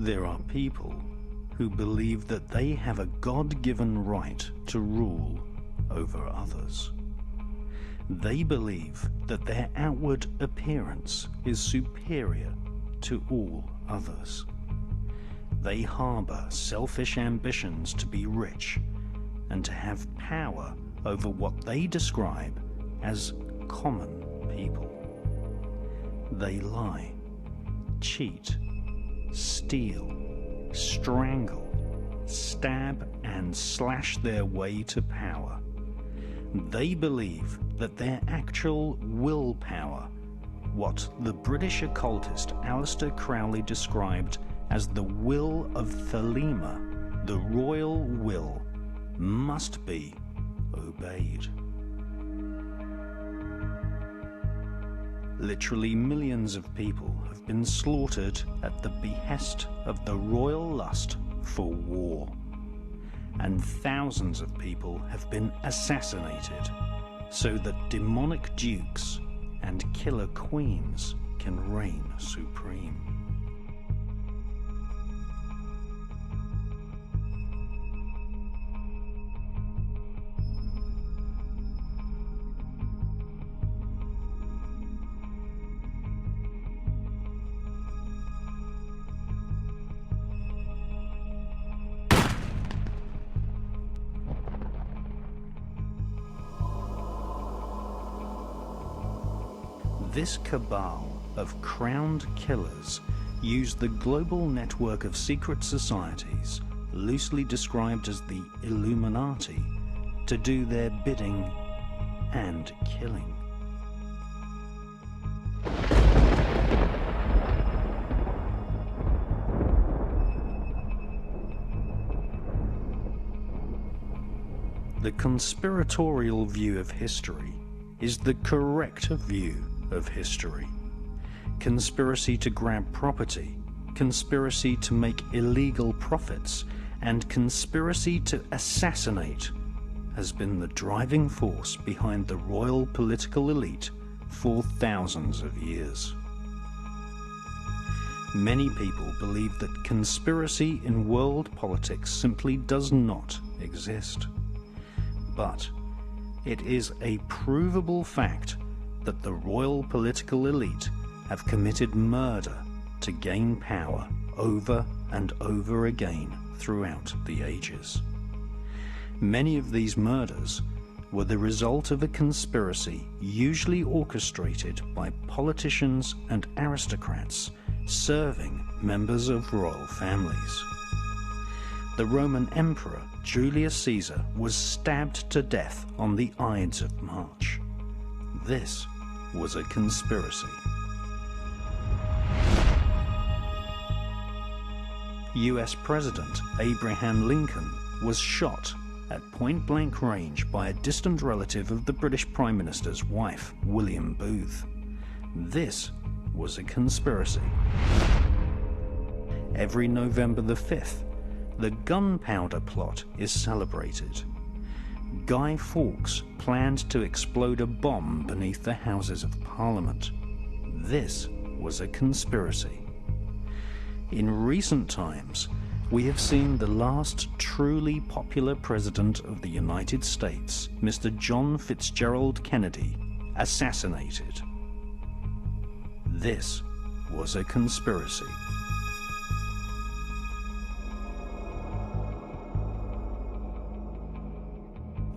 There are people who believe that they have a God-given right to rule over others. They believe that their outward appearance is superior to all others. They harbor selfish ambitions to be rich and to have power over what they describe as common people. They lie, cheat, steal, strangle, stab, and slash their way to power. They believe that their actual willpower, what the British occultist Aleister Crowley described as the will of Thelema, the royal will, must be obeyed. Literally millions of people have been slaughtered at the behest of the royal lust for war, and thousands of people have been assassinated so that demonic dukes and killer queens can reign supreme. This cabal of crowned killers use the global network of secret societies, loosely described as the Illuminati, to do their bidding and killing. The conspiratorial view of history is the correct view of history. Conspiracy to grab property, conspiracy to make illegal profits, and conspiracy to assassinate has been the driving force behind the royal political elite for thousands of years. Many people believe that conspiracy in world politics simply does not exist. But it is a provable fact that the royal political elite have committed murder to gain power over and over again throughout the ages. Many of these murders were the result of a conspiracy usually orchestrated by politicians and aristocrats serving members of royal families. The Roman Emperor Julius Caesar was stabbed to death on the Ides of March. This was a conspiracy. US President Abraham Lincoln was shot at point-blank range by a distant relative of the British Prime Minister's wife, William Booth. This was a conspiracy. Every November the 5th, the Gunpowder Plot is celebrated. Guy Fawkes planned to explode a bomb beneath the Houses of Parliament. This was a conspiracy. In recent times, we have seen the last truly popular president of the United States, Mr. John Fitzgerald Kennedy, assassinated. This was a conspiracy.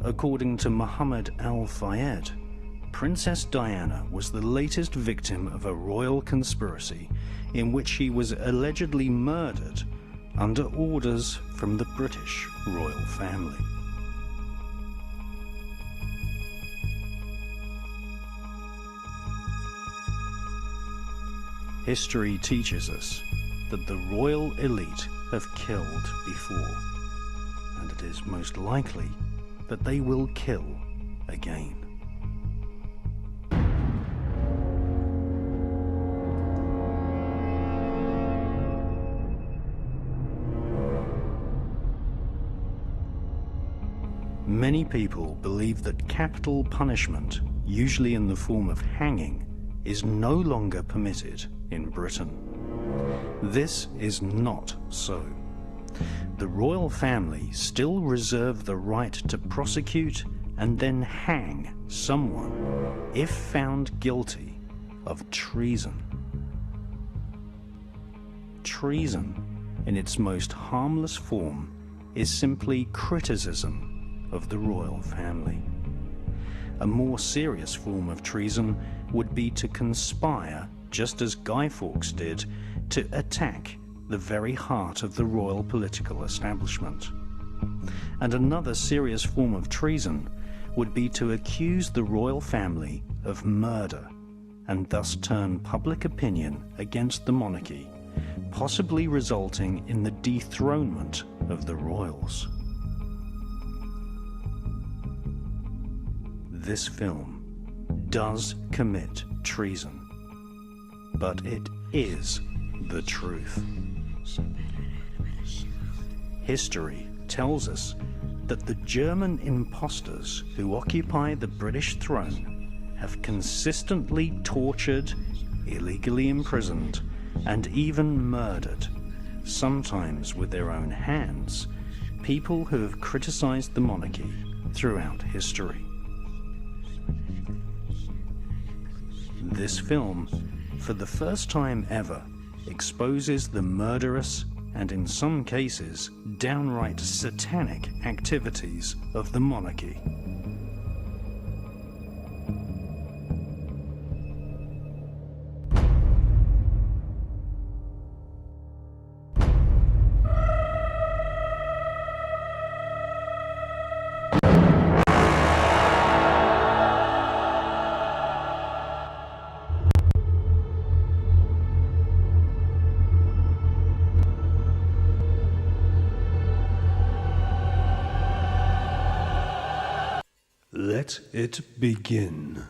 According to Muhammad al-Fayed, Princess Diana was the latest victim of a royal conspiracy in which she was allegedly murdered under orders from the British royal family. History teaches us that the royal elite have killed before, and it is most likely that they will kill again. Many people believe that capital punishment, usually in the form of hanging, is no longer permitted in Britain. This is not so. The royal family still reserve the right to prosecute and then hang someone if found guilty of treason. Treason, in its most harmless form, is simply criticism of the royal family. A more serious form of treason would be to conspire, just as Guy Fawkes did, to attack the very heart of the royal political establishment. And another serious form of treason would be to accuse the royal family of murder and thus turn public opinion against the monarchy, possibly resulting in the dethronement of the royals. This film does commit treason, but it is the truth. History tells us that the German impostors who occupy the British throne have consistently tortured, illegally imprisoned, and even murdered, sometimes with their own hands, people who have criticized the monarchy throughout history. This film, for the first time ever, exposes the murderous and, in some cases, downright satanic activities of the monarchy. Let it begin.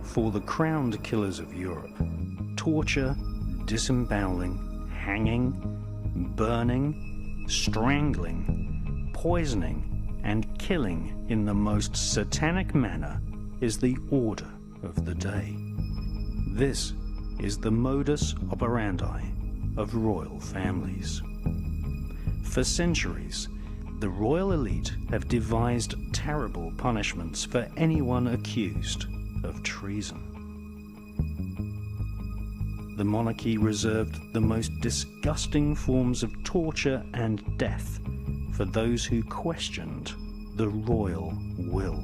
For the crowned killers of Europe, torture, disemboweling, hanging, burning, strangling, poisoning, and killing in the most satanic manner is the order of the day. This is the modus operandi of royal families. For centuries, the royal elite have devised terrible punishments for anyone accused of treason. The monarchy reserved the most disgusting forms of torture and death for those who questioned the royal will.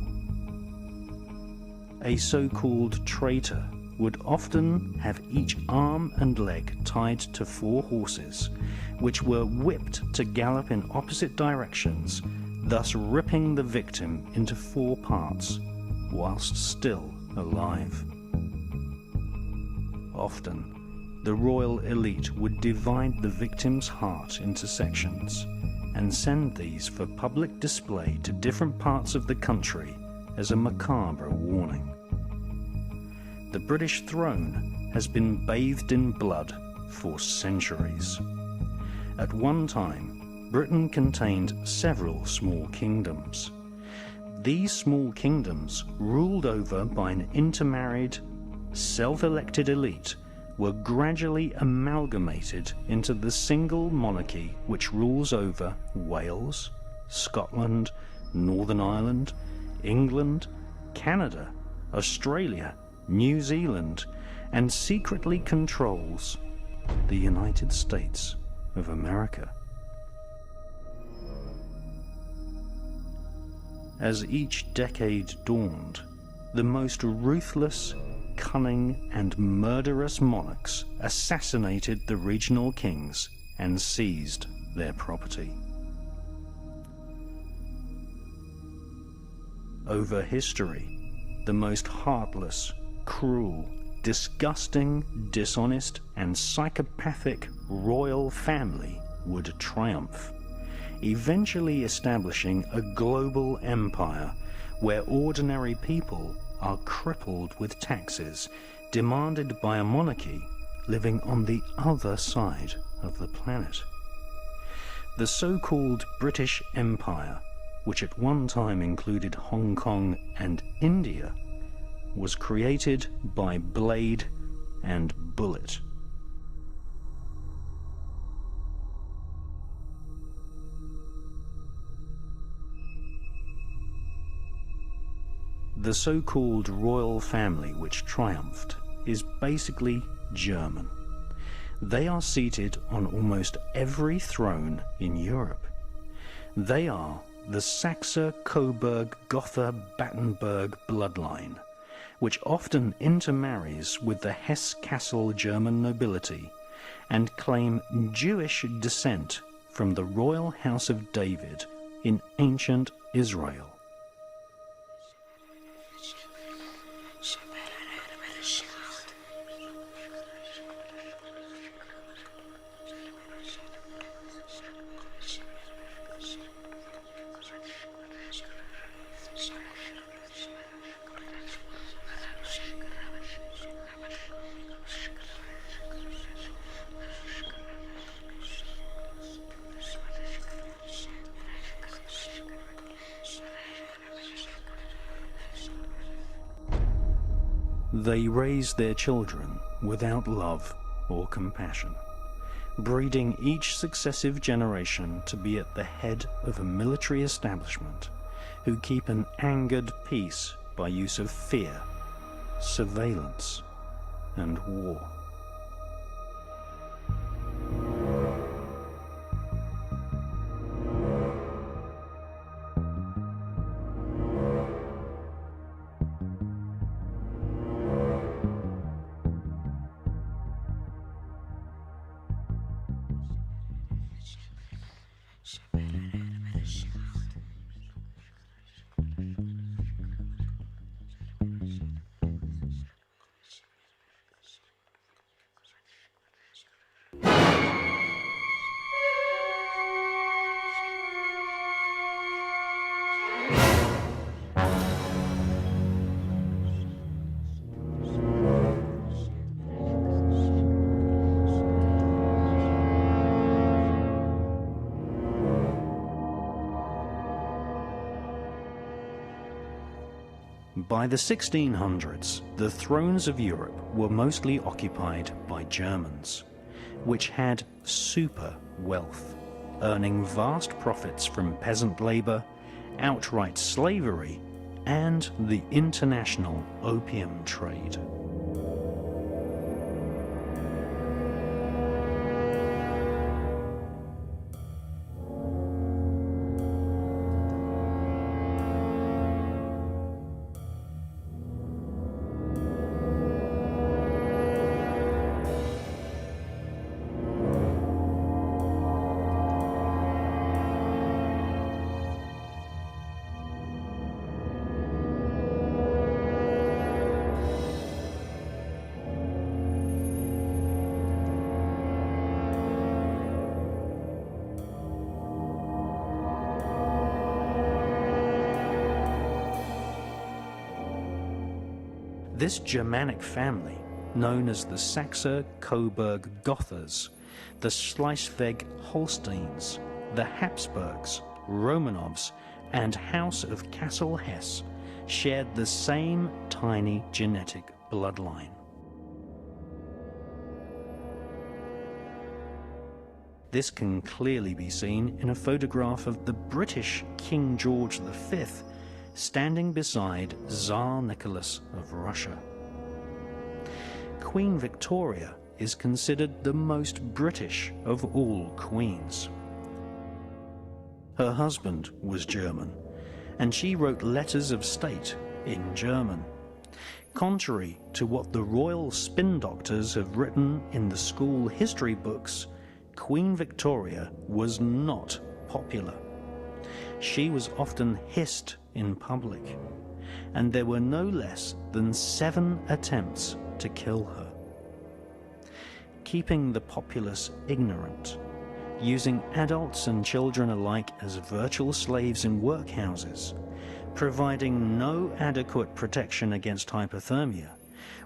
A so-called traitor would often have each arm and leg tied to 4 horses, which were whipped to gallop in opposite directions, thus ripping the victim into 4 parts, whilst still alive. Often, the royal elite would divide the victim's heart into sections and send these for public display to different parts of the country as a macabre warning. The British throne has been bathed in blood for centuries. At one time, Britain contained several small kingdoms. These small kingdoms, ruled over by an intermarried, self-elected elite, were gradually amalgamated into the single monarchy which rules over Wales, Scotland, Northern Ireland, England, Canada, Australia, New Zealand, and secretly controls the United States of America. As each decade dawned, the most ruthless, cunning, and murderous monarchs assassinated the regional kings and seized their property. Over history, the most heartless, cruel, disgusting, dishonest, and psychopathic royal family would triumph, eventually establishing a global empire where ordinary people are crippled with taxes demanded by a monarchy living on the other side of the planet. The so-called British Empire, which at one time included Hong Kong and India, was created by blade and bullet. The so-called royal family which triumphed is basically German. They are seated on almost every throne in Europe. They are the Saxe-Coburg-Gotha-Battenberg bloodline, which often intermarries with the Hesse-Kassel German nobility and claim Jewish descent from the royal house of David in ancient Israel. They raise their children without love or compassion, breeding each successive generation to be at the head of a military establishment who keep an angered peace by use of fear, surveillance, and war. By the 1600s, the thrones of Europe were mostly occupied by Germans, which had super wealth, earning vast profits from peasant labor, outright slavery, and the international opium trade. This Germanic family, known as the Saxe-Coburg-Gothas, the Schleswig-Holsteins, the Habsburgs, Romanovs, and House of Kassel-Hesse, shared the same tiny genetic bloodline. This can clearly be seen in a photograph of the British King George V standing beside Tsar Nicholas of Russia. Queen Victoria is considered the most British of all queens. Her husband was German, and she wrote letters of state in German. Contrary to what the royal spin doctors have written in the school history books, Queen Victoria was not popular. She was often hissed in public, and there were no less than 7 attempts to kill her. Keeping the populace ignorant, using adults and children alike as virtual slaves in workhouses, providing no adequate protection against hypothermia,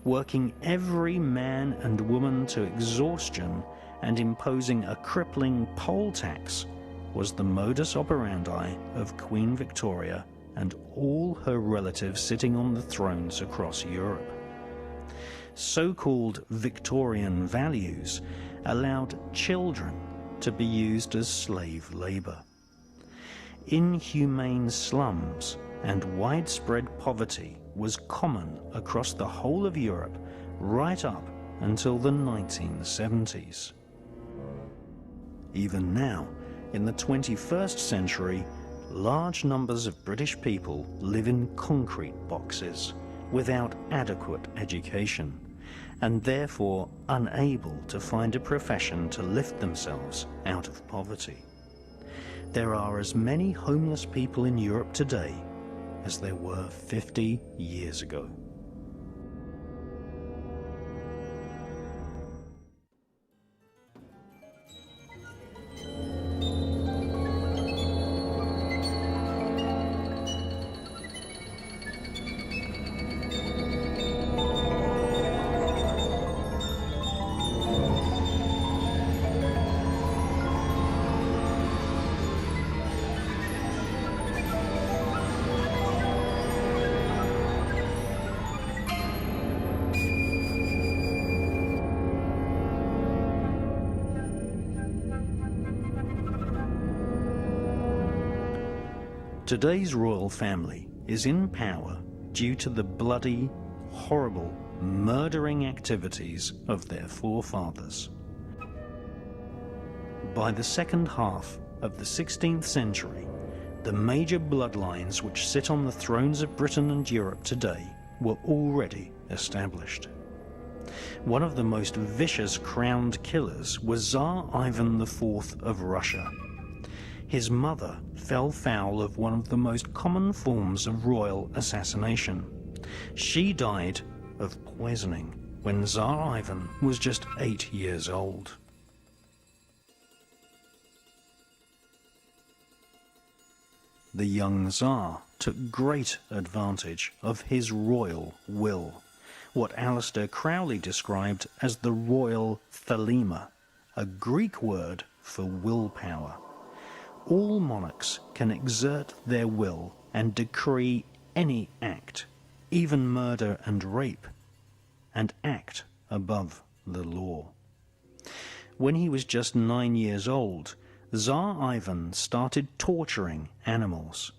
working every man and woman to exhaustion, and imposing a crippling poll tax was the modus operandi of Queen Victoria and all her relatives sitting on the thrones across Europe. So-called Victorian values allowed children to be used as slave labor. Inhumane slums and widespread poverty was common across the whole of Europe right up until the 1970s. Even now, in the 21st century, large numbers of British people live in concrete boxes without adequate education, and therefore unable to find a profession to lift themselves out of poverty. There are as many homeless people in Europe today as there were 50 years ago. Today's royal family is in power due to the bloody, horrible, murdering activities of their forefathers. By the second half of the 16th century, the major bloodlines which sit on the thrones of Britain and Europe today were already established. One of the most vicious crowned killers was Tsar Ivan IV of Russia. His mother fell foul of one of the most common forms of royal assassination. She died of poisoning when Tsar Ivan was just 8 years old. The young Tsar took great advantage of his royal will, what Aleister Crowley described as the royal thelema, a Greek word for willpower. All monarchs can exert their will and decree any act, even murder and rape, and act above the law. When he was just 9 years old, Tsar Ivan started torturing animals.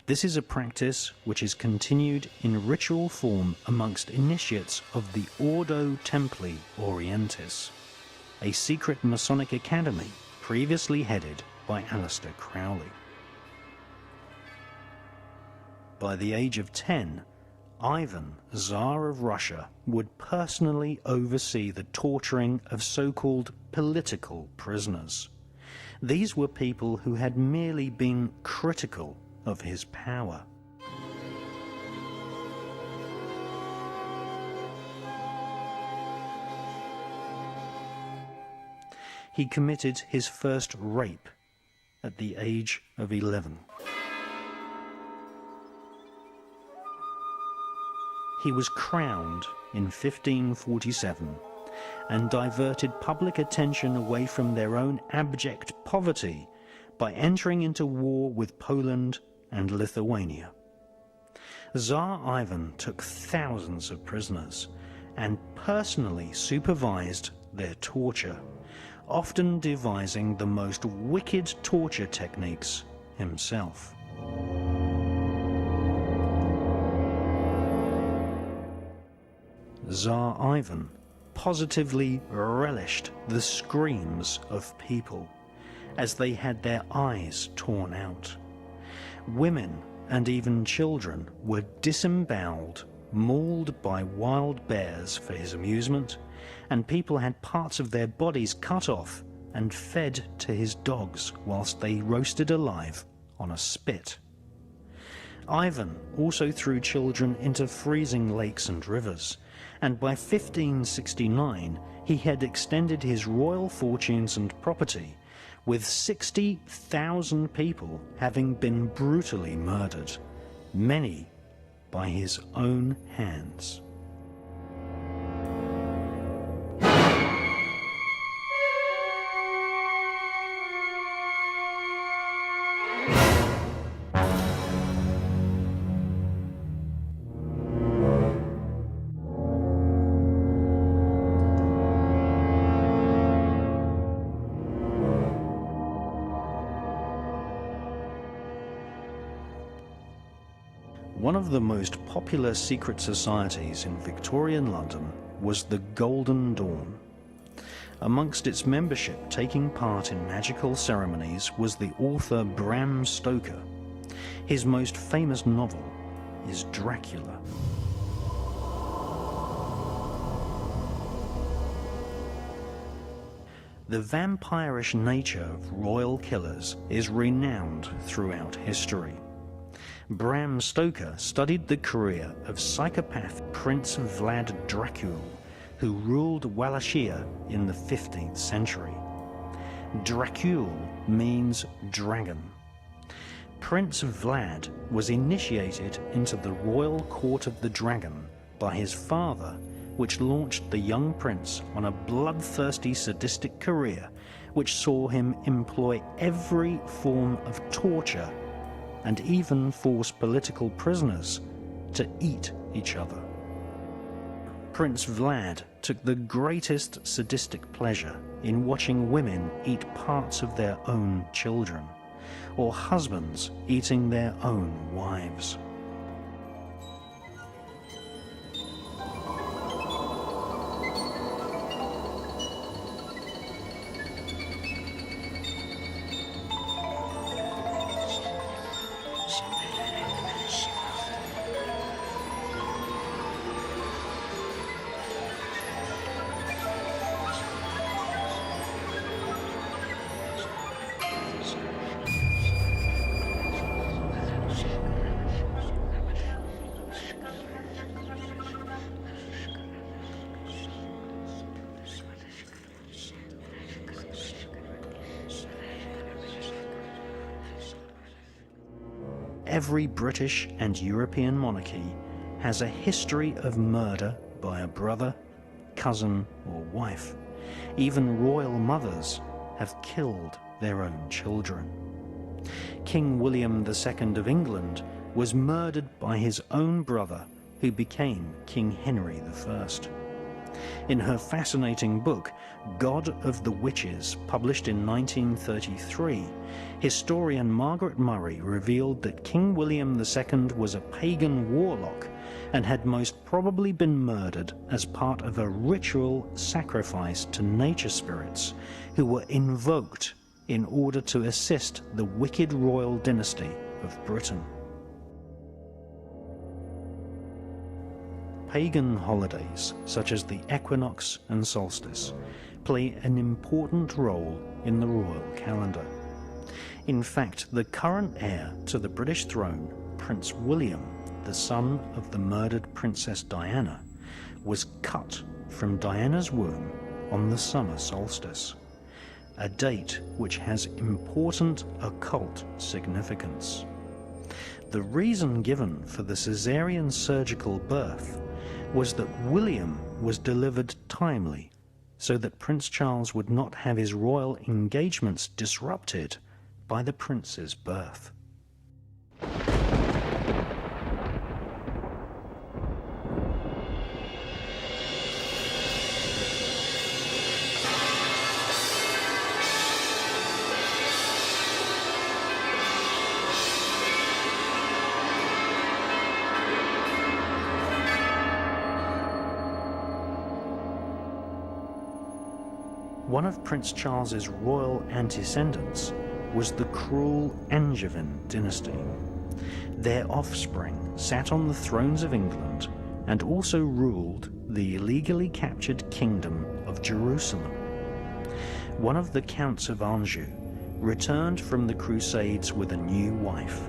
This is a practice which is continued in ritual form amongst initiates of the Ordo Templi Orientis, a secret Masonic academy previously headed by Aleister Crowley. By the age of 10, Ivan, Tsar of Russia, would personally oversee the torturing of so-called political prisoners. These were people who had merely been critical of his power. He committed his first rape at the age of 11. He was crowned in 1547 and diverted public attention away from their own abject poverty by entering into war with Poland and Lithuania. Tsar Ivan took thousands of prisoners and personally supervised their torture, often devising the most wicked torture techniques himself. Tsar Ivan positively relished the screams of people as they had their eyes torn out. Women and even children were disemboweled, mauled by wild bears for his amusement, and people had parts of their bodies cut off and fed to his dogs whilst they roasted alive on a spit. Ivan also threw children into freezing lakes and rivers, and by 1569 he had extended his royal fortunes and property, with 60,000 people having been brutally murdered, many by his own hands. One of the most popular secret societies in Victorian London was the Golden Dawn. Amongst its membership taking part in magical ceremonies was the author Bram Stoker. His most famous novel is Dracula. The vampirish nature of royal killers is renowned throughout history. Bram Stoker studied the career of psychopath Prince Vlad Dracula, who ruled Wallachia in the 15th century. Dracula means dragon. Prince Vlad was initiated into the royal court of the dragon by his father, which launched the young prince on a bloodthirsty sadistic career which saw him employ every form of torture and even force political prisoners to eat each other. Prince Vlad took the greatest sadistic pleasure in watching women eat parts of their own children, or husbands eating their own wives. Every British and European monarchy has a history of murder by a brother, cousin, or wife. Even royal mothers have killed their own children. King William II of England was murdered by his own brother, who became King Henry I. In her fascinating book, God of the Witches, published in 1933, historian Margaret Murray revealed that King William II was a pagan warlock and had most probably been murdered as part of a ritual sacrifice to nature spirits who were invoked in order to assist the wicked royal dynasty of Britain. Pagan holidays, such as the equinox and solstice, play an important role in the royal calendar. In fact, the current heir to the British throne, Prince William, the son of the murdered Princess Diana, was cut from Diana's womb on the summer solstice, a date which has important occult significance. The reason given for the caesarean surgical birth was that William was delivered timely, so that Prince Charles would not have his royal engagements disrupted by the prince's birth. One of Prince Charles's royal antecedents was the cruel Angevin dynasty. Their offspring sat on the thrones of England and also ruled the illegally captured kingdom of Jerusalem. One of the counts of Anjou returned from the Crusades with a new wife.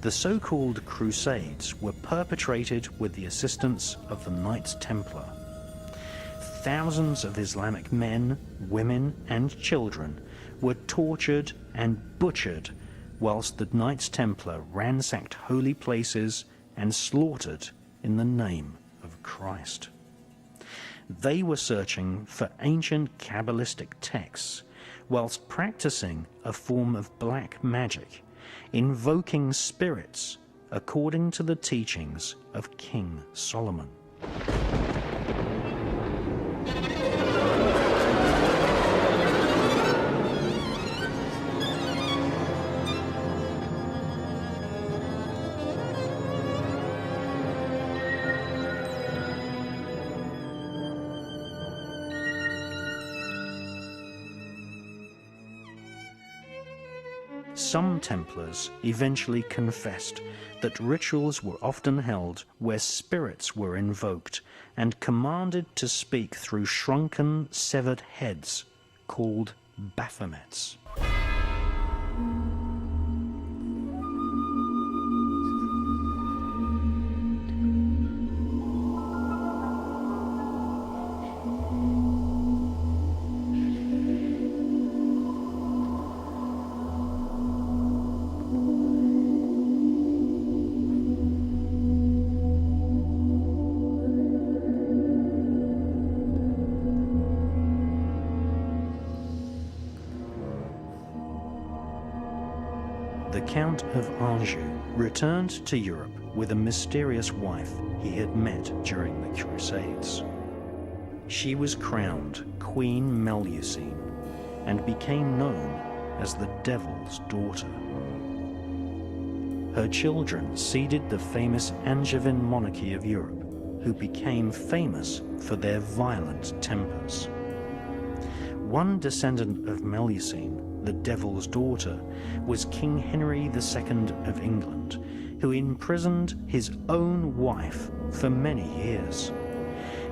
The so-called Crusades were perpetrated with the assistance of the Knights Templar. Thousands of Islamic men, women, and children were tortured and butchered whilst the Knights Templar ransacked holy places and slaughtered in the name of Christ. They were searching for ancient Kabbalistic texts whilst practicing a form of black magic, invoking spirits according to the teachings of King Solomon. Some Templars eventually confessed that rituals were often held where spirits were invoked and commanded to speak through shrunken, severed heads called Baphomets. The Count of Anjou returned to Europe with a mysterious wife he had met during the Crusades. She was crowned Queen Melusine and became known as the Devil's Daughter. Her children seeded the famous Angevin monarchy of Europe, who became famous for their violent tempers. One descendant of Melusine, the Devil's Daughter, was King Henry II of England, who imprisoned his own wife for many years.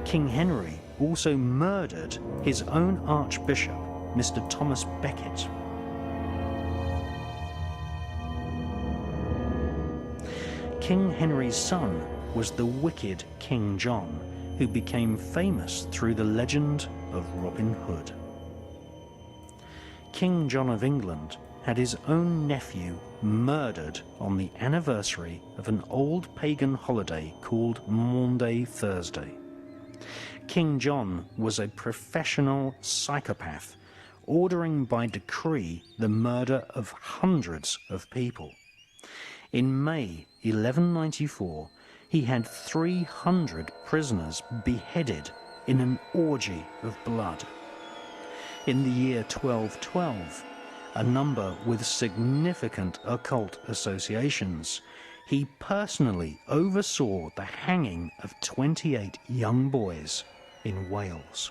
King Henry also murdered his own Archbishop, Mr. Thomas Becket. King Henry's son was the wicked King John, who became famous through the legend of Robin Hood. King John of England had his own nephew murdered on the anniversary of an old pagan holiday called Maundy Thursday. King John was a professional psychopath, ordering by decree the murder of hundreds of people. In May 1194, he had 300 prisoners beheaded in an orgy of blood. In the year 1212, a number with significant occult associations, he personally oversaw the hanging of 28 young boys in Wales.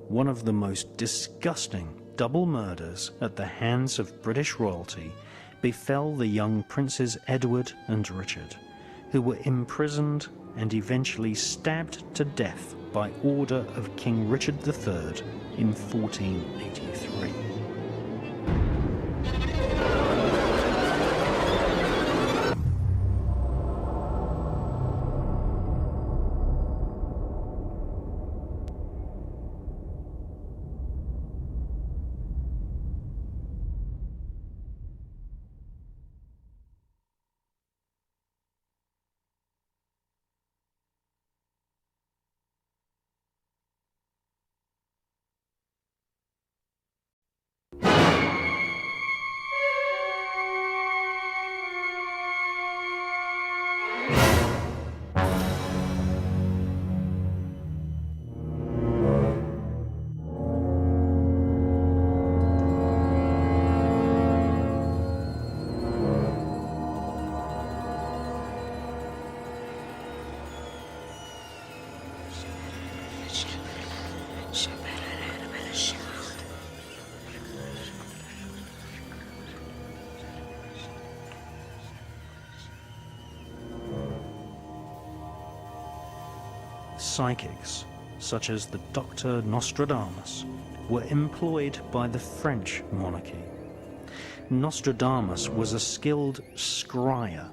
One of the most disgusting double murders at the hands of British royalty befell the young Princes Edward and Richard, who were imprisoned and eventually stabbed to death by order of King Richard III in 1483. psychics, such as the Dr. Nostradamus, were employed by the French monarchy. Nostradamus was a skilled scryer,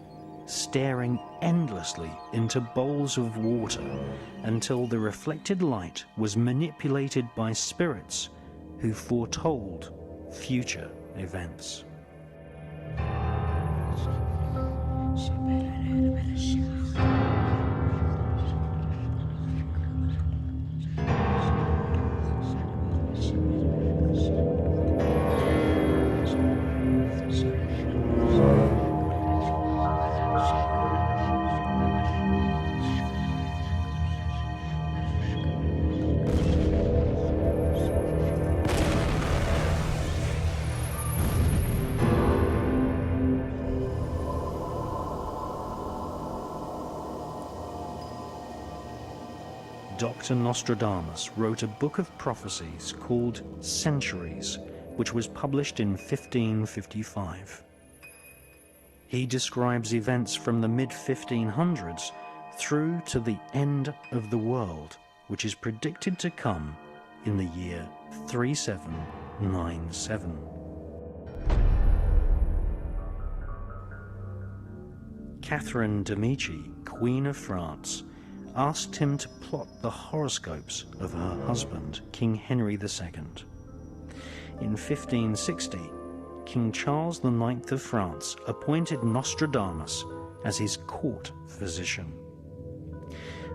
staring endlessly into bowls of water until the reflected light was manipulated by spirits who foretold future events. Dr. Nostradamus wrote a book of prophecies called Centuries, which was published in 1555. He describes events from the mid-1500s through to the end of the world, which is predicted to come in the year 3797. Catherine de' Medici, Queen of France, asked him to plot the horoscopes of her husband, King Henry II. In 1560, King Charles IX of France appointed Nostradamus as his court physician.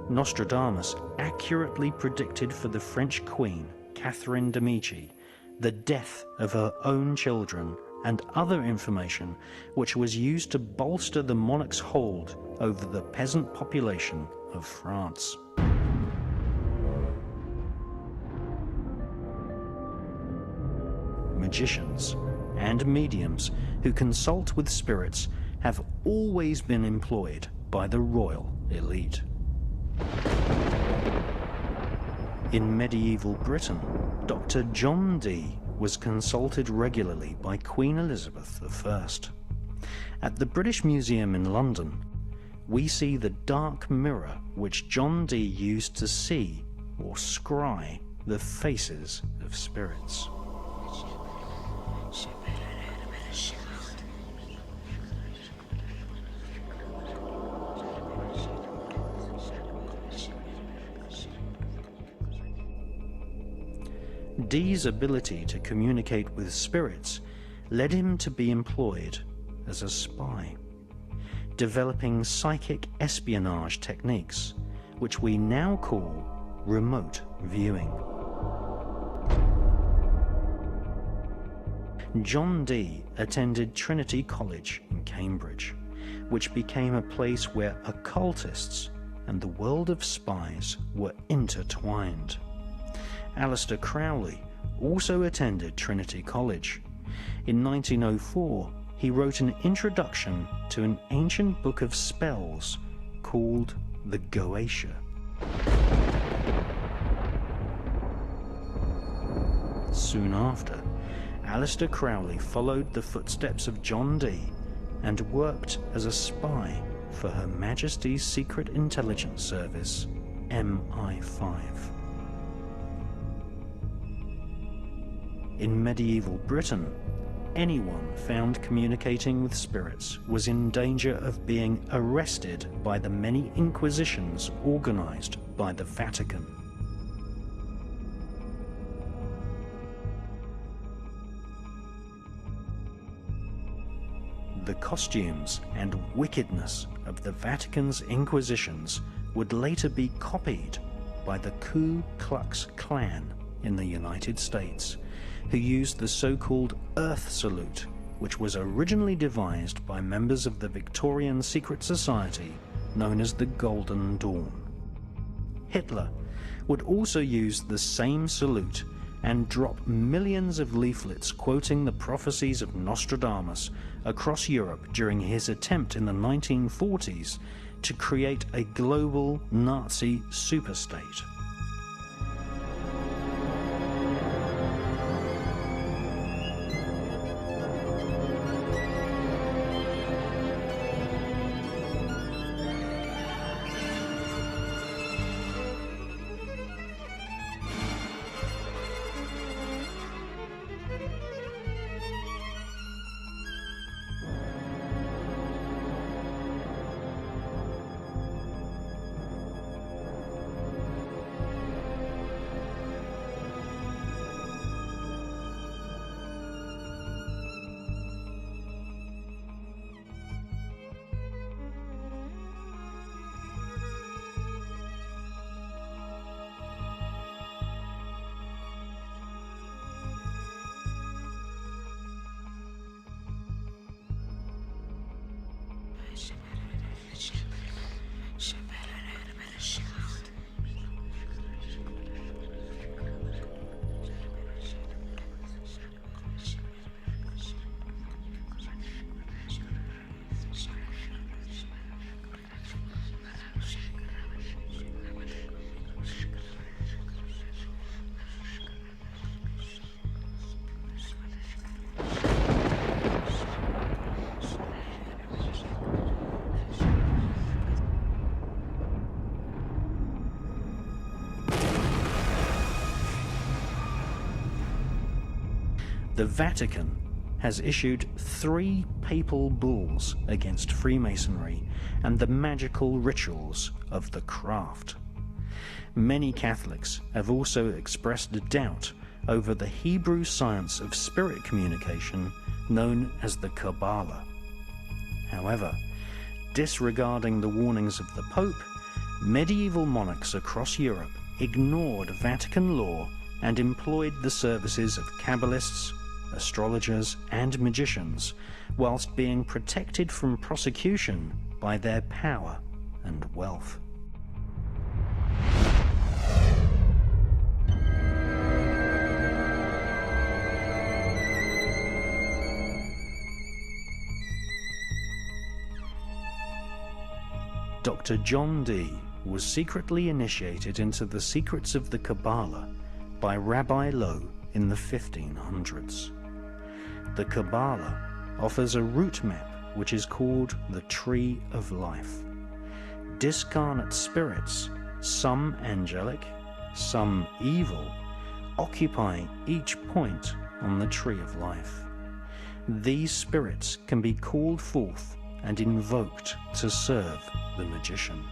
Nostradamus accurately predicted for the French Queen, Catherine de' Medici, the death of her own children and other information which was used to bolster the monarch's hold over the peasant population of France. Magicians and mediums who consult with spirits have always been employed by the royal elite. In medieval Britain, Dr. John Dee was consulted regularly by Queen Elizabeth I. At the British Museum in London, we see the dark mirror which John Dee used to see or scry the faces of spirits. Dee's ability to communicate with spirits led him to be employed as a spy, developing psychic espionage techniques, which we now call remote viewing. John Dee attended Trinity College in Cambridge, which became a place where occultists and the world of spies were intertwined. Aleister Crowley also attended Trinity College. In 1904, he wrote an introduction to an ancient book of spells called the Goetia. Soon after, Aleister Crowley followed the footsteps of John Dee and worked as a spy for Her Majesty's Secret Intelligence Service, MI5. In medieval Britain, anyone found communicating with spirits was in danger of being arrested by the many inquisitions organized by the Vatican. The costumes and wickedness of the Vatican's inquisitions would later be copied by the Ku Klux Klan in the United States, who used the so-called Earth Salute, which was originally devised by members of the Victorian secret society known as the Golden Dawn. Hitler would also use the same salute and drop millions of leaflets quoting the prophecies of Nostradamus across Europe during his attempt in the 1940s to create a global Nazi superstate. the Vatican has issued 3 papal bulls against Freemasonry and the magical rituals of the craft. Many Catholics have also expressed doubt over the Hebrew science of spirit communication known as the Kabbalah. However, disregarding the warnings of the Pope, medieval monarchs across Europe ignored Vatican law and employed the services of Kabbalists, astrologers, and magicians, whilst being protected from prosecution by their power and wealth. Dr. John Dee was secretly initiated into the secrets of the Kabbalah by Rabbi Lowe in the 1500s. The Kabbalah offers a route map which is called the Tree of Life. Discarnate spirits, some angelic, some evil, occupy each point on the Tree of Life. These spirits can be called forth and invoked to serve the magician.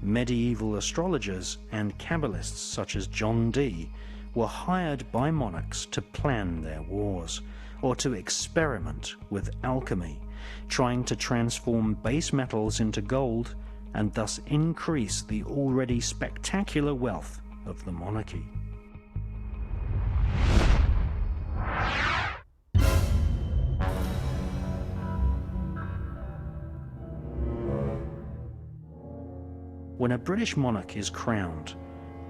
Medieval astrologers and Kabbalists such as John Dee were hired by monarchs to plan their wars, or to experiment with alchemy, trying to transform base metals into gold and thus increase the already spectacular wealth of the monarchy. When a British monarch is crowned,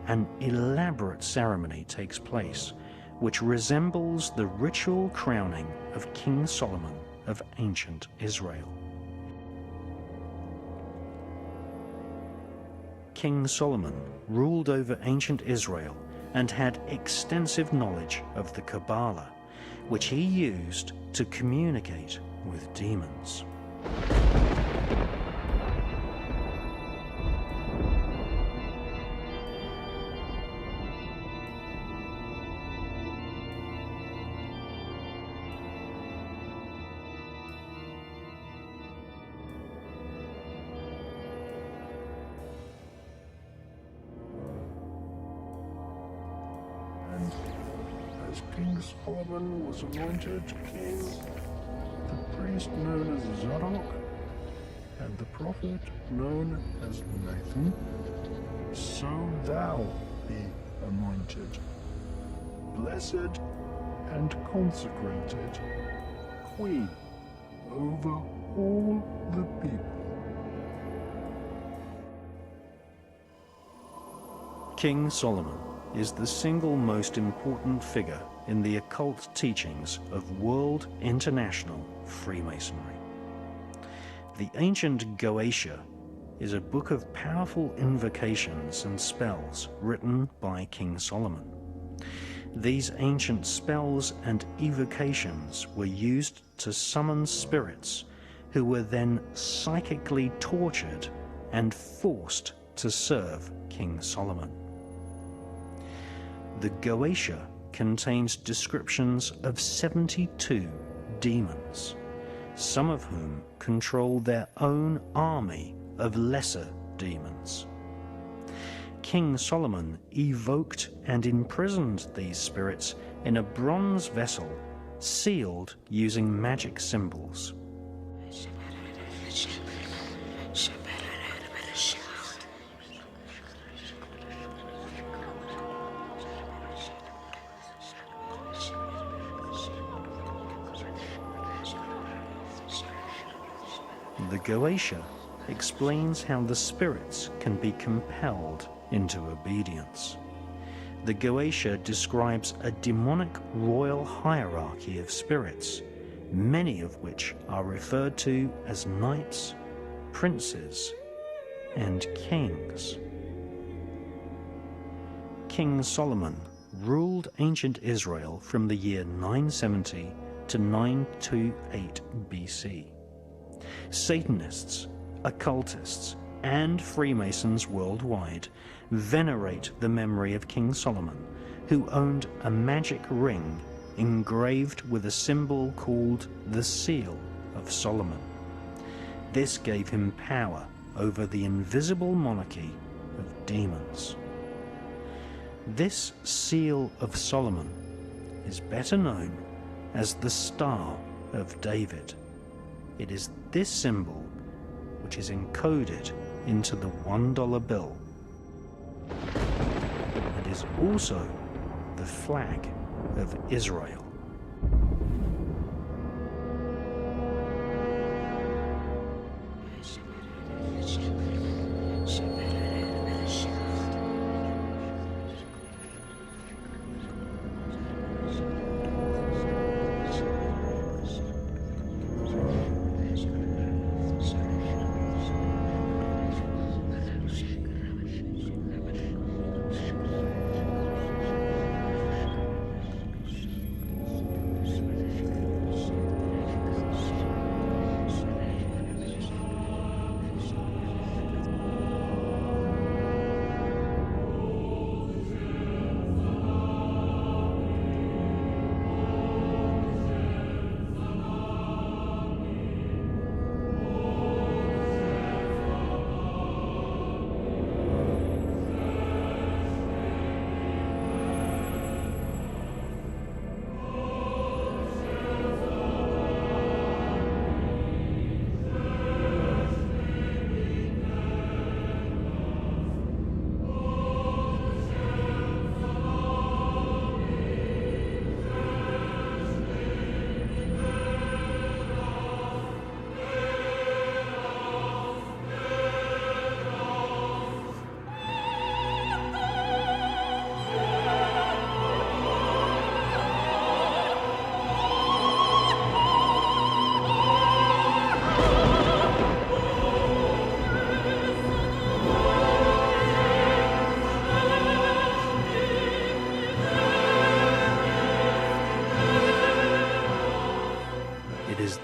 an elaborate ceremony takes place which resembles the ritual crowning of King Solomon of ancient Israel. King Solomon ruled over ancient Israel and had extensive knowledge of the Kabbalah, which he used to communicate with demons. As King Solomon was anointed king, the priest known as Zadok, and the prophet known as Nathan, so thou be anointed, blessed and consecrated, queen over all the people. King Solomon is the single most important figure in the occult teachings of world international Freemasonry. The ancient Goetia is a book of powerful invocations and spells written by King Solomon. These ancient spells and evocations were used to summon spirits who were then psychically tortured and forced to serve King Solomon. The Goetia contains descriptions of 72 demons, some of whom control their own army of lesser demons. King Solomon evoked and imprisoned these spirits in a bronze vessel sealed using magic symbols. The Goetia explains how the spirits can be compelled into obedience. The Goetia describes a demonic royal hierarchy of spirits, many of which are referred to as knights, princes, and kings. King Solomon ruled ancient Israel from the year 970 to 928 BC. Satanists, occultists, and Freemasons worldwide venerate the memory of King Solomon, who owned a magic ring engraved with a symbol called the Seal of Solomon. This gave him power over the invisible monarchy of demons. This Seal of Solomon is better known as the Star of David. It is this symbol which is encoded into the $1 bill. It is also the flag of Israel.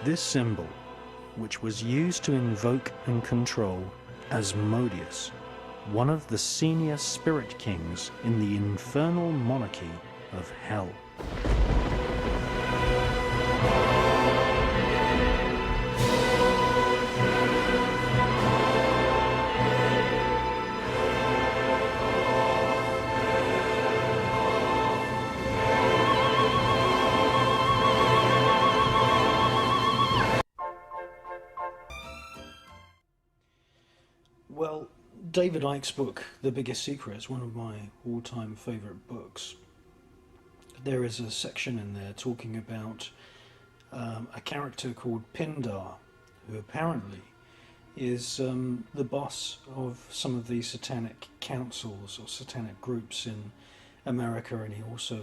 This symbol, which was used to invoke and control Asmodeus, one of the senior spirit kings in the infernal monarchy of hell. Well, David Icke's book, The Biggest Secret, is one of my all-time favourite books. There is a section in there talking about a character called Pindar, who apparently is the boss of some of these satanic councils or satanic groups in America, and he also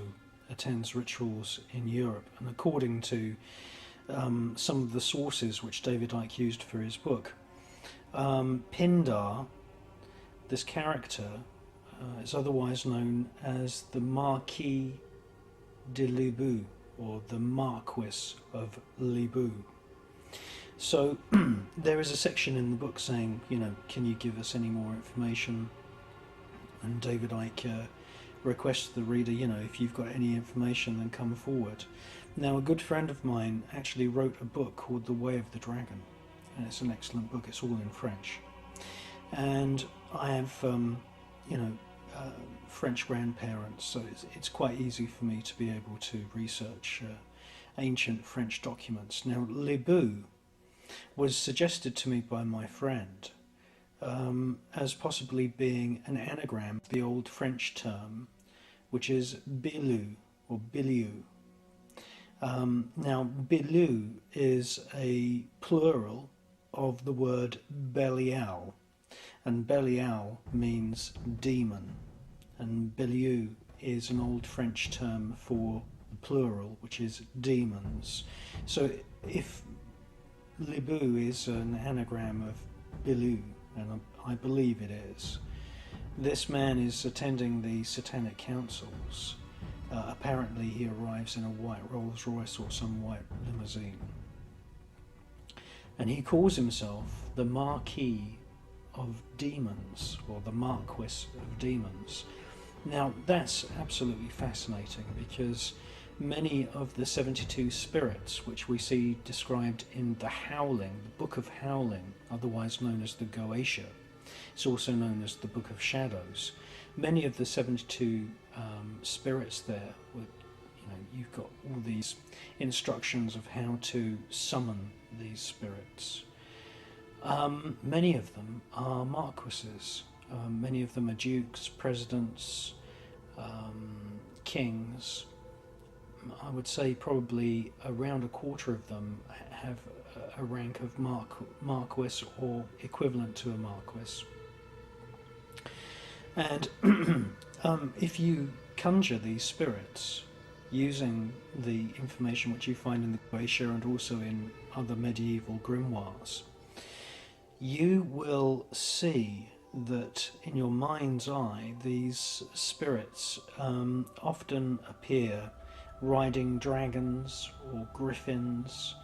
attends rituals in Europe. And according to some of the sources which David Icke used for his book, Pindar, this character, is otherwise known as the Marquis de Sade, or the Marquis of Sade. So there is a section in the book saying, you know, can you give us any more information? And David Icke requests the reader, you know, if you've got any information, then come forward. Now, a good friend of mine actually wrote a book called The Way of the Dragon. And it's an excellent book. It's all in French, and I have French grandparents, so it's quite easy for me to be able to research ancient French documents. Now, Lebu was suggested to me by my friend as possibly being an anagram of the old French term, which is bilu or biliou. Now, bilu is a plural of the word Belial, and Belial means demon, and Beliou is an old French term for the plural, which is demons. So if Lebu is an anagram of Bilou, and I believe it is, this man is attending the satanic councils. Apparently he arrives in a white Rolls Royce or some white limousine. And he calls himself the Marquis of Demons, or the Marquis of Demons. Now that's absolutely fascinating, because many of the 72 spirits which we see described in the Howling, the Book of Howling, otherwise known as the Goetia, it's also known as the Book of Shadows. Many of the 72 spirits there, you've got all these instructions of how to summon these spirits. Many of them are marquises, many of them are dukes, presidents, kings. I would say probably around a quarter of them have a rank of marquis or equivalent to a marquis. And if you conjure these spirits using the information which you find in the Goetia and also in other medieval grimoires, you will see that in your mind's eye these spirits often appear riding dragons or griffins,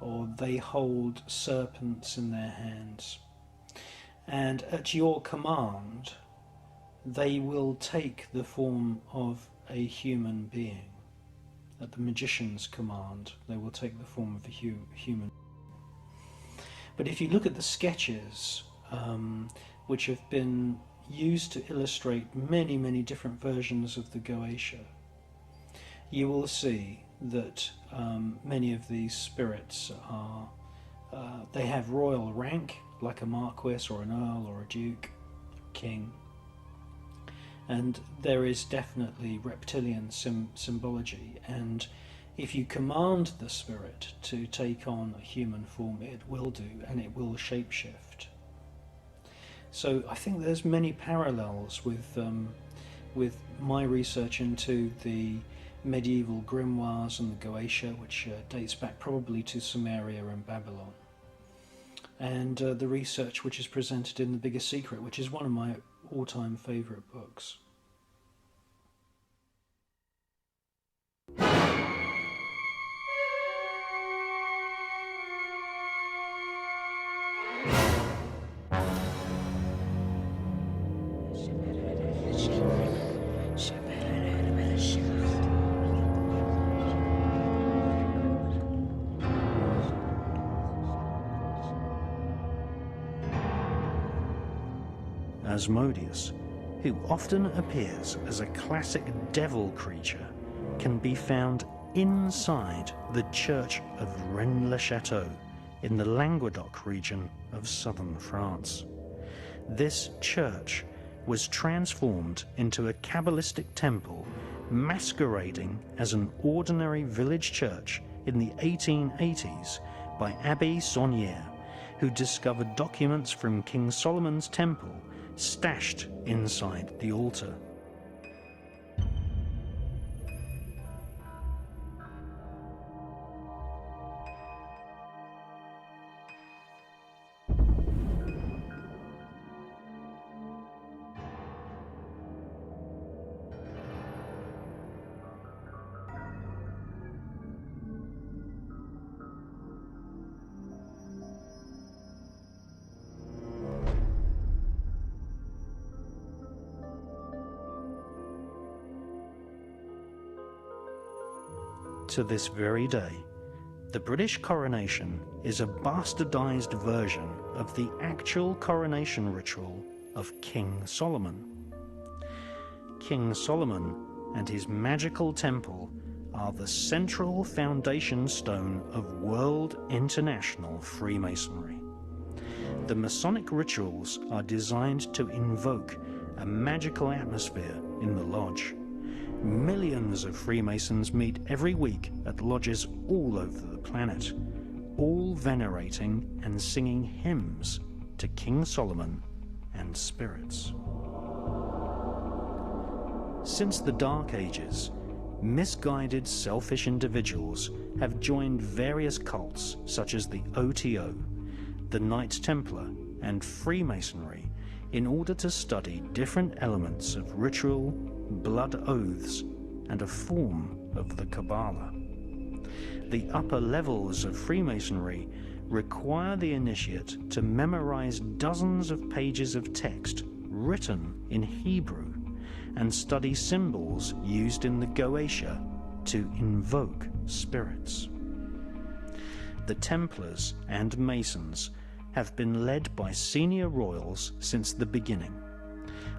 or they hold serpents in their hands, and at your command they will take the form of a human being. At the magician's command they will take the form of a human. But if you look at the sketches which have been used to illustrate many different versions of the Goetia, you will see that many of these spirits are they have royal rank, like a marquis or an earl or a duke, king, and there is definitely reptilian symbology, and if you command the spirit to take on a human form, it will do, and it will shapeshift. So I think there's many parallels with my research into the medieval grimoires and the Goetia, which dates back probably to Sumeria and Babylon, and the research which is presented in The Biggest Secret, which is one of my all-time favourite books. Asmodeus, who often appears as a classic devil creature, can be found inside the church of Rennes-le-Château in the Languedoc region of southern France. This church was transformed into a Kabbalistic temple masquerading as an ordinary village church in the 1880s by Abbé Saunière, who discovered documents from King Solomon's temple stashed inside the altar. To this very day, the British coronation is a bastardized version of the actual coronation ritual of King Solomon. King Solomon and his magical temple are the central foundation stone of world international Freemasonry. The Masonic rituals are designed to invoke a magical atmosphere in the lodge. Millions of Freemasons meet every week at lodges all over the planet, all venerating and singing hymns to King Solomon and spirits. Since the Dark Ages, misguided, selfish individuals have joined various cults such as the OTO, the Knights Templar, and Freemasonry in order to study different elements of ritual, blood oaths, and a form of the Kabbalah. The upper levels of Freemasonry require the initiate to memorize dozens of pages of text written in Hebrew and study symbols used in the Goetia to invoke spirits. The Templars and Masons have been led by senior royals since the beginning.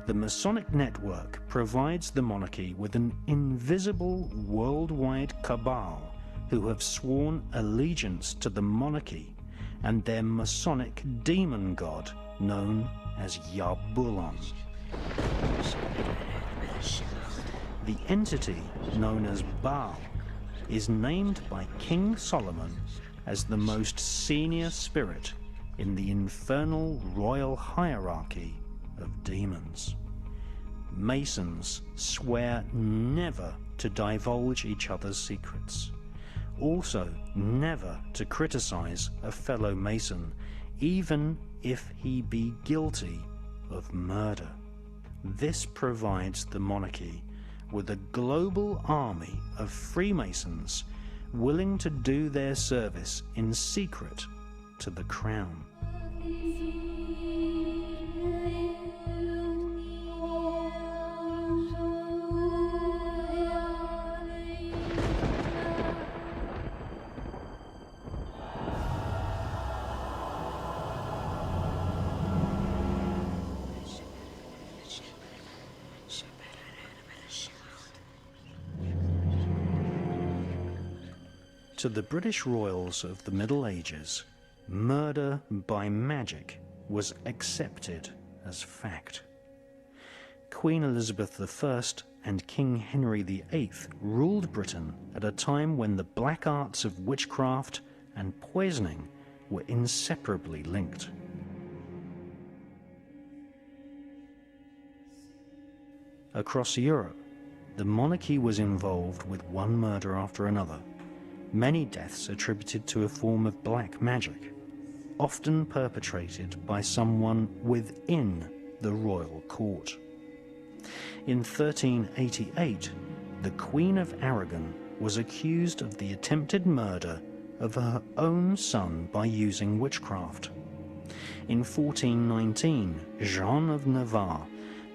The Masonic network provides the monarchy with an invisible worldwide cabal who have sworn allegiance to the monarchy and their Masonic demon god known as Yabulon. The entity known as Baal is named by King Solomon as the most senior spirit in the infernal royal hierarchy of demons. Masons swear never to divulge each other's secrets. Also, never to criticize a fellow Mason, even if he be guilty of murder. This provides the monarchy with a global army of Freemasons willing to do their service in secret to the crown. To the British royals of the Middle Ages, murder by magic was accepted as fact. Queen Elizabeth I and King Henry VIII ruled Britain at a time when the black arts of witchcraft and poisoning were inseparably linked. Across Europe, the monarchy was involved with one murder after another, many deaths attributed to a form of black magic, often perpetrated by someone within the royal court. In 1388, the Queen of Aragon was accused of the attempted murder of her own son by using witchcraft. In 1419, Jeanne of Navarre,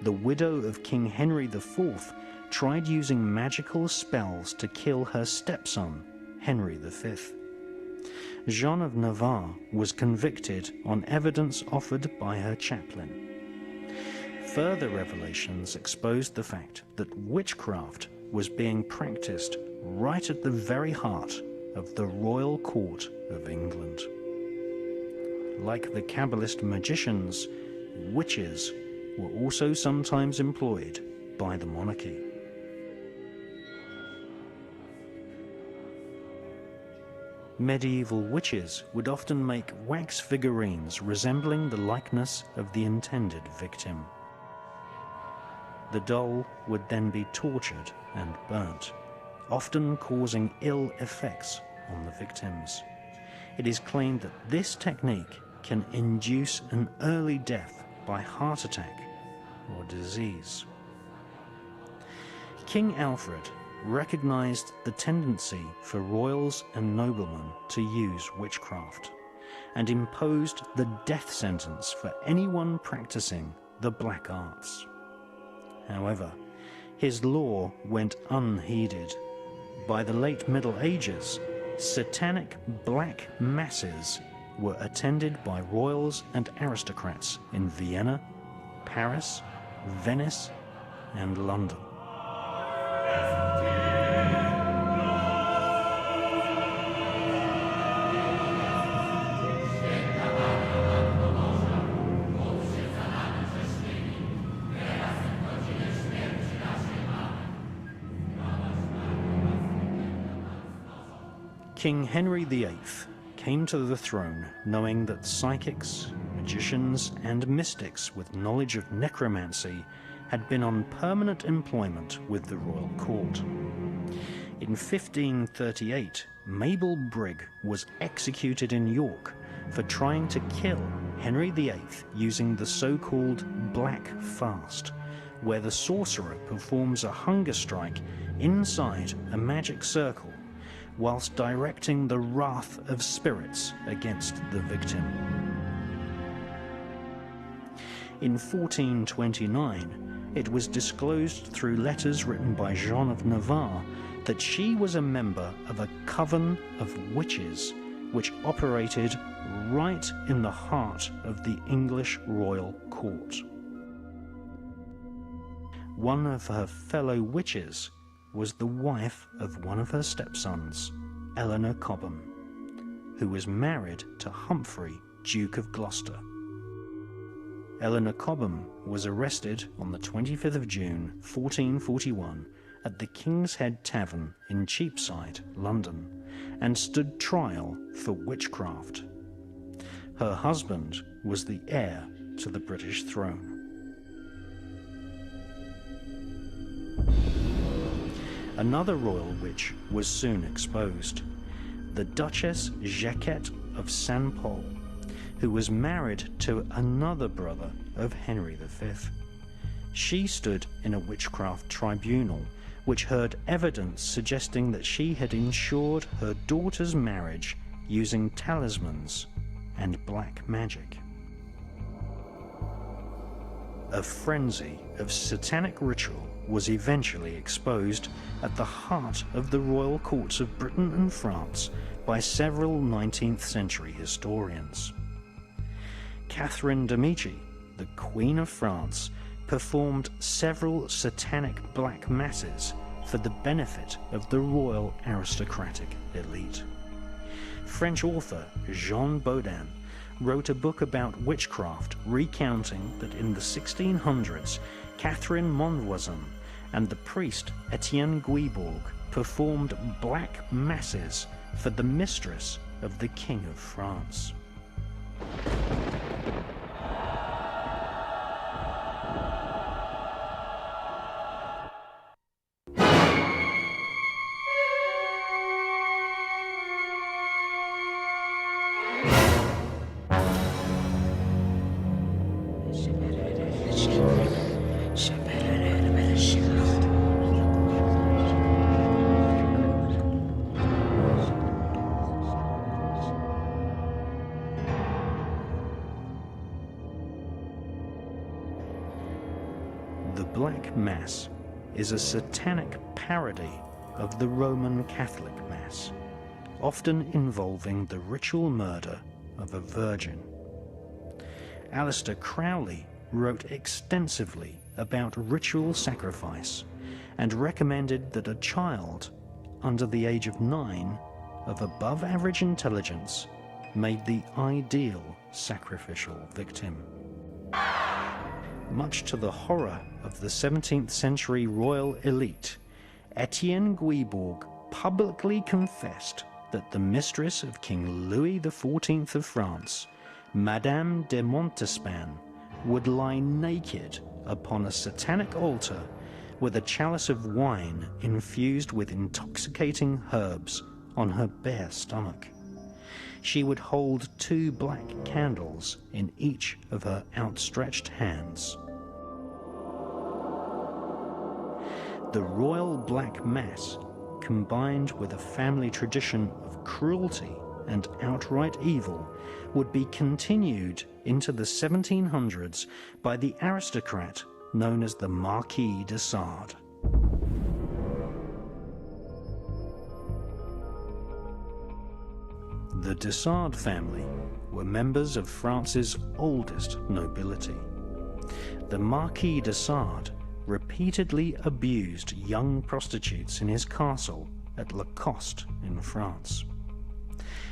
the widow of King Henry IV, tried using magical spells to kill her stepson, Henry V. Jeanne of Navarre was convicted on evidence offered by her chaplain. Further revelations exposed the fact that witchcraft was being practiced right at the very heart of the royal court of England. Like the Kabbalist magicians, witches were also sometimes employed by the monarchy. Medieval witches would often make wax figurines resembling the likeness of the intended victim. The doll would then be tortured and burnt, often causing ill effects on the victims. It is claimed that this technique can induce an early death by heart attack or disease. King Alfred recognized the tendency for royals and noblemen to use witchcraft and imposed the death sentence for anyone practicing the black arts. However, his law went unheeded. By the late Middle Ages, satanic black masses were attended by royals and aristocrats in Vienna, Paris, Venice, and London. King Henry VIII came to the throne knowing that psychics, magicians, and mystics with knowledge of necromancy had been on permanent employment with the royal court. In 1538, Mabel Brigg was executed in York for trying to kill Henry VIII using the so-called Black Fast, where the sorcerer performs a hunger strike inside a magic circle, whilst directing the wrath of spirits against the victim. In 1429, it was disclosed through letters written by Jean of Navarre that she was a member of a coven of witches which operated right in the heart of the English royal court. One of her fellow witches was the wife of one of her stepsons, Eleanor Cobham, who was married to Humphrey, Duke of Gloucester. Eleanor Cobham was arrested on the 25th of June 1441 at the King's Head Tavern in Cheapside, London, and stood trial for witchcraft. Her husband was the heir to the British throne. Another royal witch was soon exposed, the Duchess Jacquette of St. Pol, who was married to another brother of Henry V. She stood in a witchcraft tribunal which heard evidence suggesting that she had ensured her daughter's marriage using talismans and black magic. A frenzy of satanic ritual was eventually exposed at the heart of the royal courts of Britain and France by several 19th century historians. Catherine de' Medici, the Queen of France, performed several satanic black masses for the benefit of the royal aristocratic elite. French author Jean Baudin wrote a book about witchcraft recounting that in the 1600s Catherine Monvoisin and the priest Etienne Guibourg performed black masses for the mistress of the King of France. The Black Mass is a satanic parody of the Roman Catholic Mass, often involving the ritual murder of a virgin. Aleister Crowley wrote extensively about ritual sacrifice and recommended that a child under the age of 9 of above average intelligence made the ideal sacrificial victim. Much to the horror of the 17th century royal elite, Etienne Guibourg publicly confessed that the mistress of King Louis XIV of France, Madame de Montespan, would lie naked upon a satanic altar with a chalice of wine infused with intoxicating herbs on her bare stomach. She would hold 2 black candles in each of her outstretched hands. The Royal Black Mass, combined with a family tradition of cruelty and outright evil, would be continued into the 1700s by the aristocrat known as the Marquis de Sade. The de Sade family were members of France's oldest nobility. The Marquis de Sade repeatedly abused young prostitutes in his castle at Lacoste in France.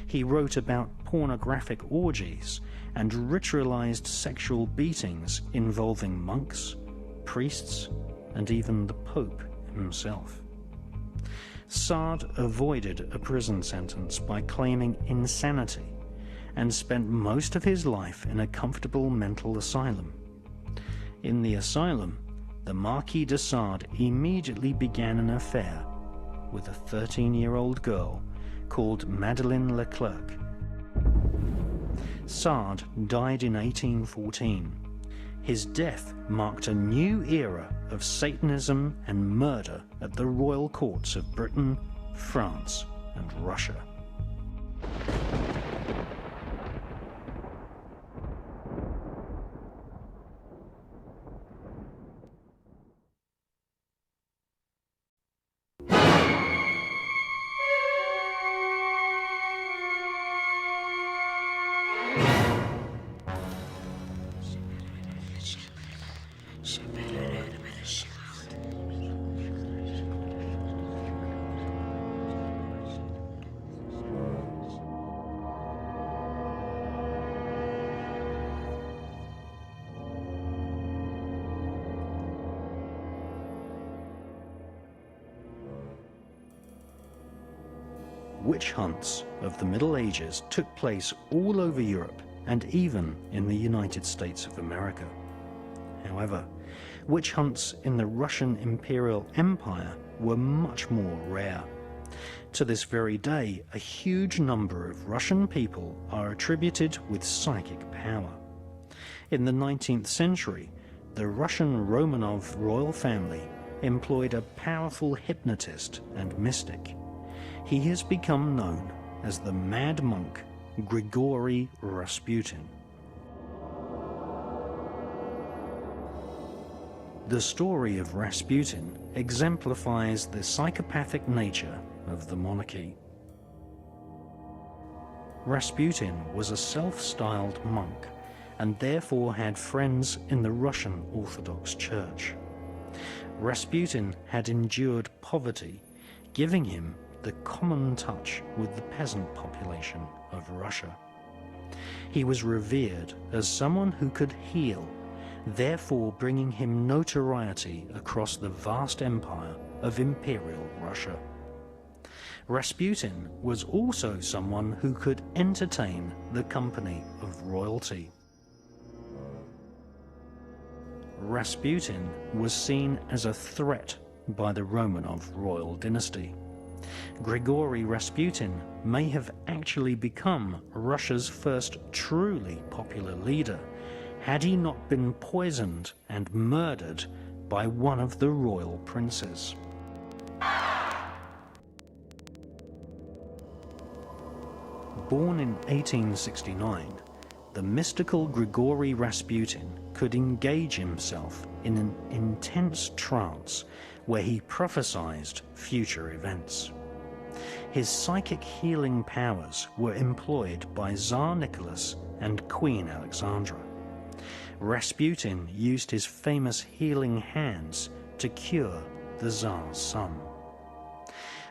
He wrote about pornographic orgies and ritualized sexual beatings involving monks, priests, and even the Pope himself. Sade avoided a prison sentence by claiming insanity and spent most of his life in a comfortable mental asylum. In the asylum, the Marquis de Sade immediately began an affair with a 13-year-old girl called Madeleine Leclerc. Sade died in 1814. His death marked a new era of Satanism and murder at the royal courts of Britain, France, and Russia. Witch hunts of the Middle Ages took place all over Europe and even in the United States of America. However, witch hunts in the Russian Imperial Empire were much more rare. To this very day, a huge number of Russian people are attributed with psychic power. In the 19th century, the Russian Romanov royal family employed a powerful hypnotist and mystic. He has become known as the Mad Monk Grigory Rasputin. The story of Rasputin exemplifies the psychopathic nature of the monarchy. Rasputin was a self-styled monk and therefore had friends in the Russian Orthodox Church. Rasputin had endured poverty, giving him the common touch with the peasant population of Russia. He was revered as someone who could heal, therefore bringing him notoriety across the vast empire of Imperial Russia. Rasputin was also someone who could entertain the company of royalty. Rasputin was seen as a threat by the Romanov royal dynasty. Grigory Rasputin may have actually become Russia's first truly popular leader had he not been poisoned and murdered by one of the royal princes. Born in 1869, the mystical Grigory Rasputin could engage himself in an intense trance where he prophesied future events. His psychic healing powers were employed by Tsar Nicholas and Queen Alexandra. Rasputin used his famous healing hands to cure the Tsar's son.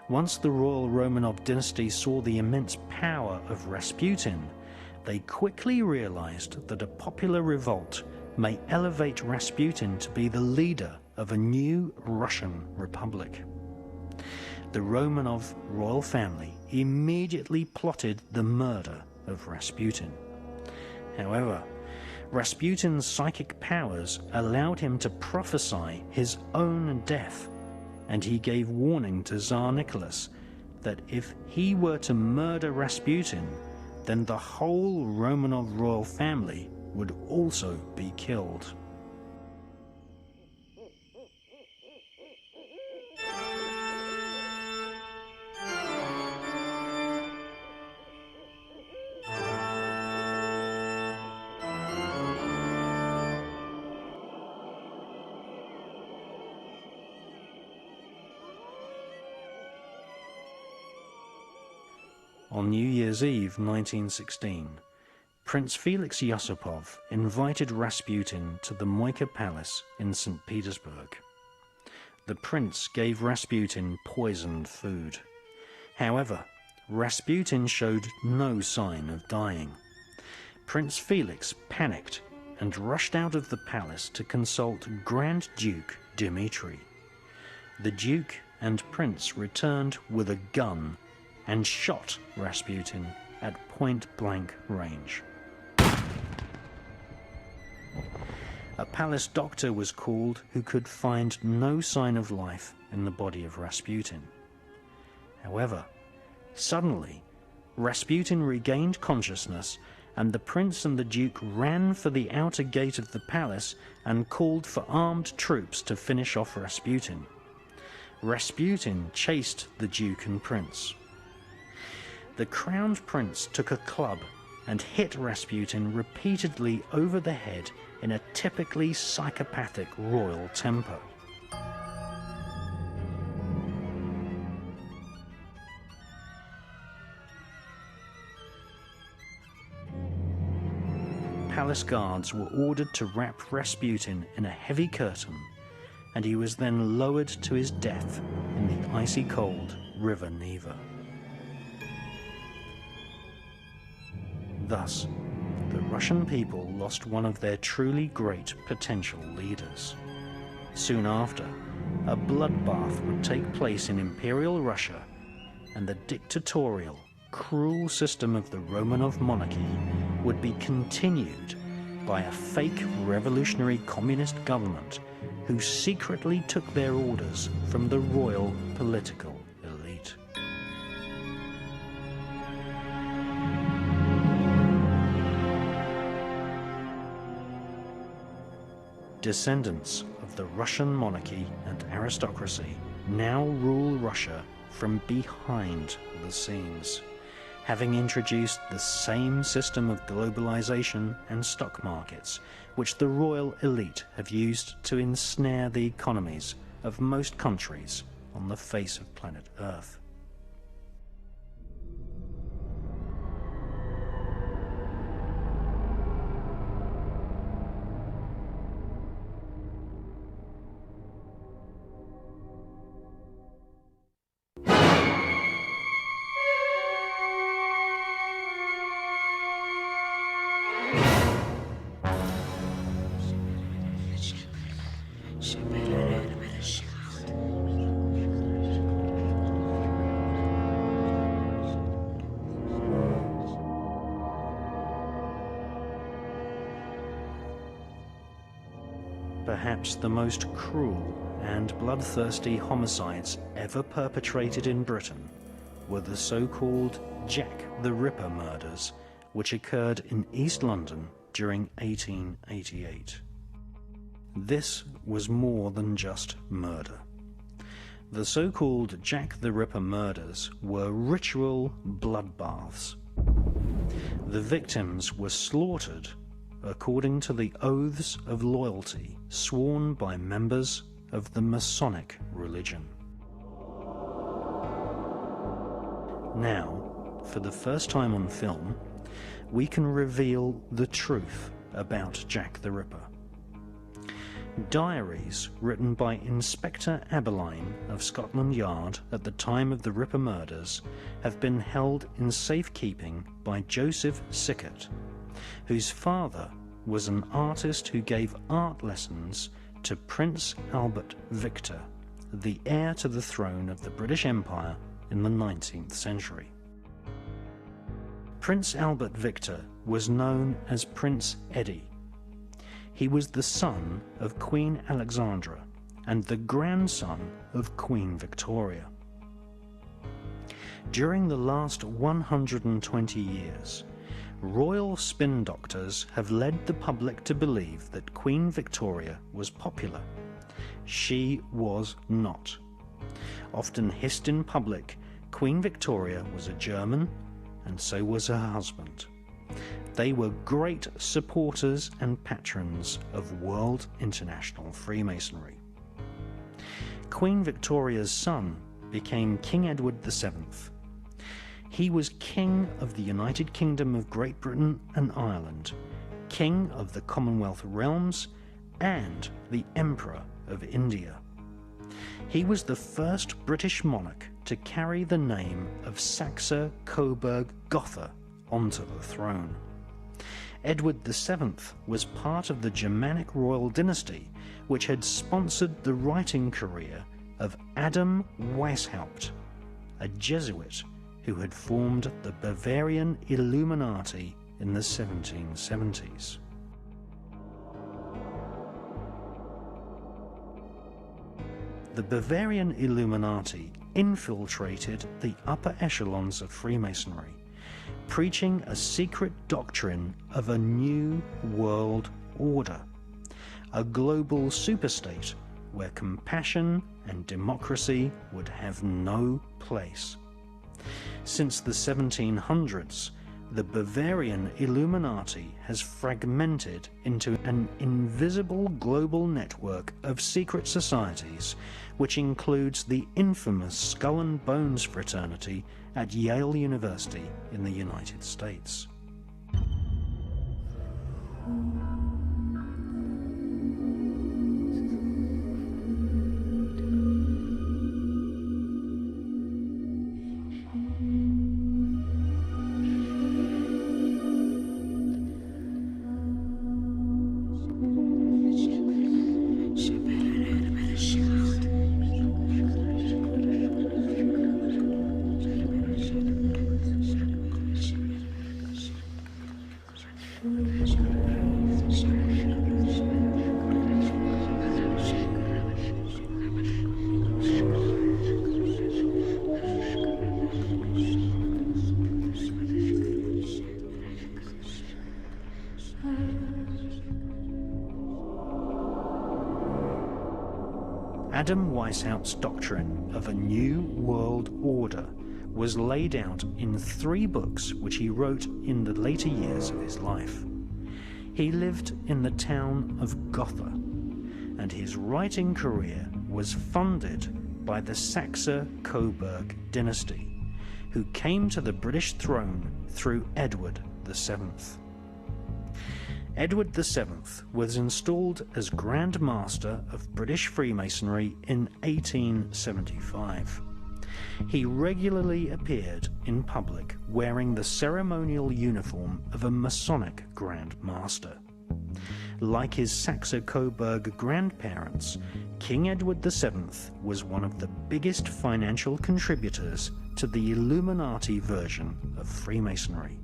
Once the royal Romanov dynasty saw the immense power of Rasputin, they quickly realized that a popular revolt may elevate Rasputin to be the leader of a new Russian republic. The Romanov royal family immediately plotted the murder of Rasputin. However, Rasputin's psychic powers allowed him to prophesy his own death, and he gave warning to Tsar Nicholas that if he were to murder Rasputin, then the whole Romanov royal family would also be killed. On New Year's Eve 1916, Prince Felix Yusupov invited Rasputin to the Moika Palace in St. Petersburg. The prince gave Rasputin poisoned food. However, Rasputin showed no sign of dying. Prince Felix panicked and rushed out of the palace to consult Grand Duke Dmitri. The Duke and Prince returned with a gun and shot Rasputin at point-blank range. A palace doctor was called who could find no sign of life in the body of Rasputin. However, suddenly, Rasputin regained consciousness, and the prince and the duke ran for the outer gate of the palace and called for armed troops to finish off Rasputin. Rasputin chased the duke and prince. the crowned prince took a club and hit Rasputin repeatedly over the head in a typically psychopathic royal temper. Palace guards were ordered to wrap Rasputin in a heavy curtain, and he was then lowered to his death in the icy cold River Neva. Thus, the Russian people lost one of their truly great potential leaders. Soon after, a bloodbath would take place in Imperial Russia, and the dictatorial, cruel system of the Romanov monarchy would be continued by a fake revolutionary communist government who secretly took their orders from the royal political elite. Descendants of the Russian monarchy and aristocracy now rule Russia from behind the scenes, having introduced the same system of globalization and stock markets which the royal elite have used to ensnare the economies of most countries on the face of planet Earth. Perhaps the most cruel and bloodthirsty homicides ever perpetrated in Britain were the so-called Jack the Ripper murders, which occurred in East London during 1888. This was more than just murder. The so-called Jack the Ripper murders were ritual bloodbaths. The victims were slaughtered according to the oaths of loyalty sworn by members of the Masonic religion. Now, for the first time on film, we can reveal the truth about Jack the Ripper. Diaries written by Inspector Abberline of Scotland Yard at the time of the Ripper murders have been held in safekeeping by Joseph Sickert, whose father was an artist who gave art lessons to Prince Albert Victor, the heir to the throne of the British Empire in the 19th century. Prince Albert Victor was known as Prince Eddie. He was the son of Queen Alexandra and the grandson of Queen Victoria. During the last 120 years, royal spin doctors have led the public to believe that Queen Victoria was popular. She was not. Often hissed in public, Queen Victoria was a German, and so was her husband. They were great supporters and patrons of World International Freemasonry. Queen Victoria's son became King Edward VII. He was King of the United Kingdom of Great Britain and Ireland, King of the Commonwealth realms, and the Emperor of India. He was the first British monarch to carry the name of Saxe-Coburg-Gotha onto the throne. Edward VII was part of the Germanic royal dynasty which had sponsored the writing career of Adam Weishaupt, a Jesuit who had formed the Bavarian Illuminati in the 1770s. The Bavarian Illuminati infiltrated the upper echelons of Freemasonry, preaching a secret doctrine of a new world order, a global superstate where compassion and democracy would have no place. Since the 1700s, the Bavarian Illuminati has fragmented into an invisible global network of secret societies, which includes the infamous Skull and Bones fraternity at Yale University in the United States. Adam Weishaupt's doctrine of a new world order was laid out in 3 books which he wrote in the later years of his life. He lived in the town of Gotha, and his writing career was funded by the Saxe-Coburg dynasty, who came to the British throne through Edward VII. Edward VII was installed as Grand Master of British Freemasonry in 1875. He regularly appeared in public wearing the ceremonial uniform of a Masonic Grand Master. Like his Saxe-Coburg grandparents, King Edward VII was one of the biggest financial contributors to the Illuminati version of Freemasonry.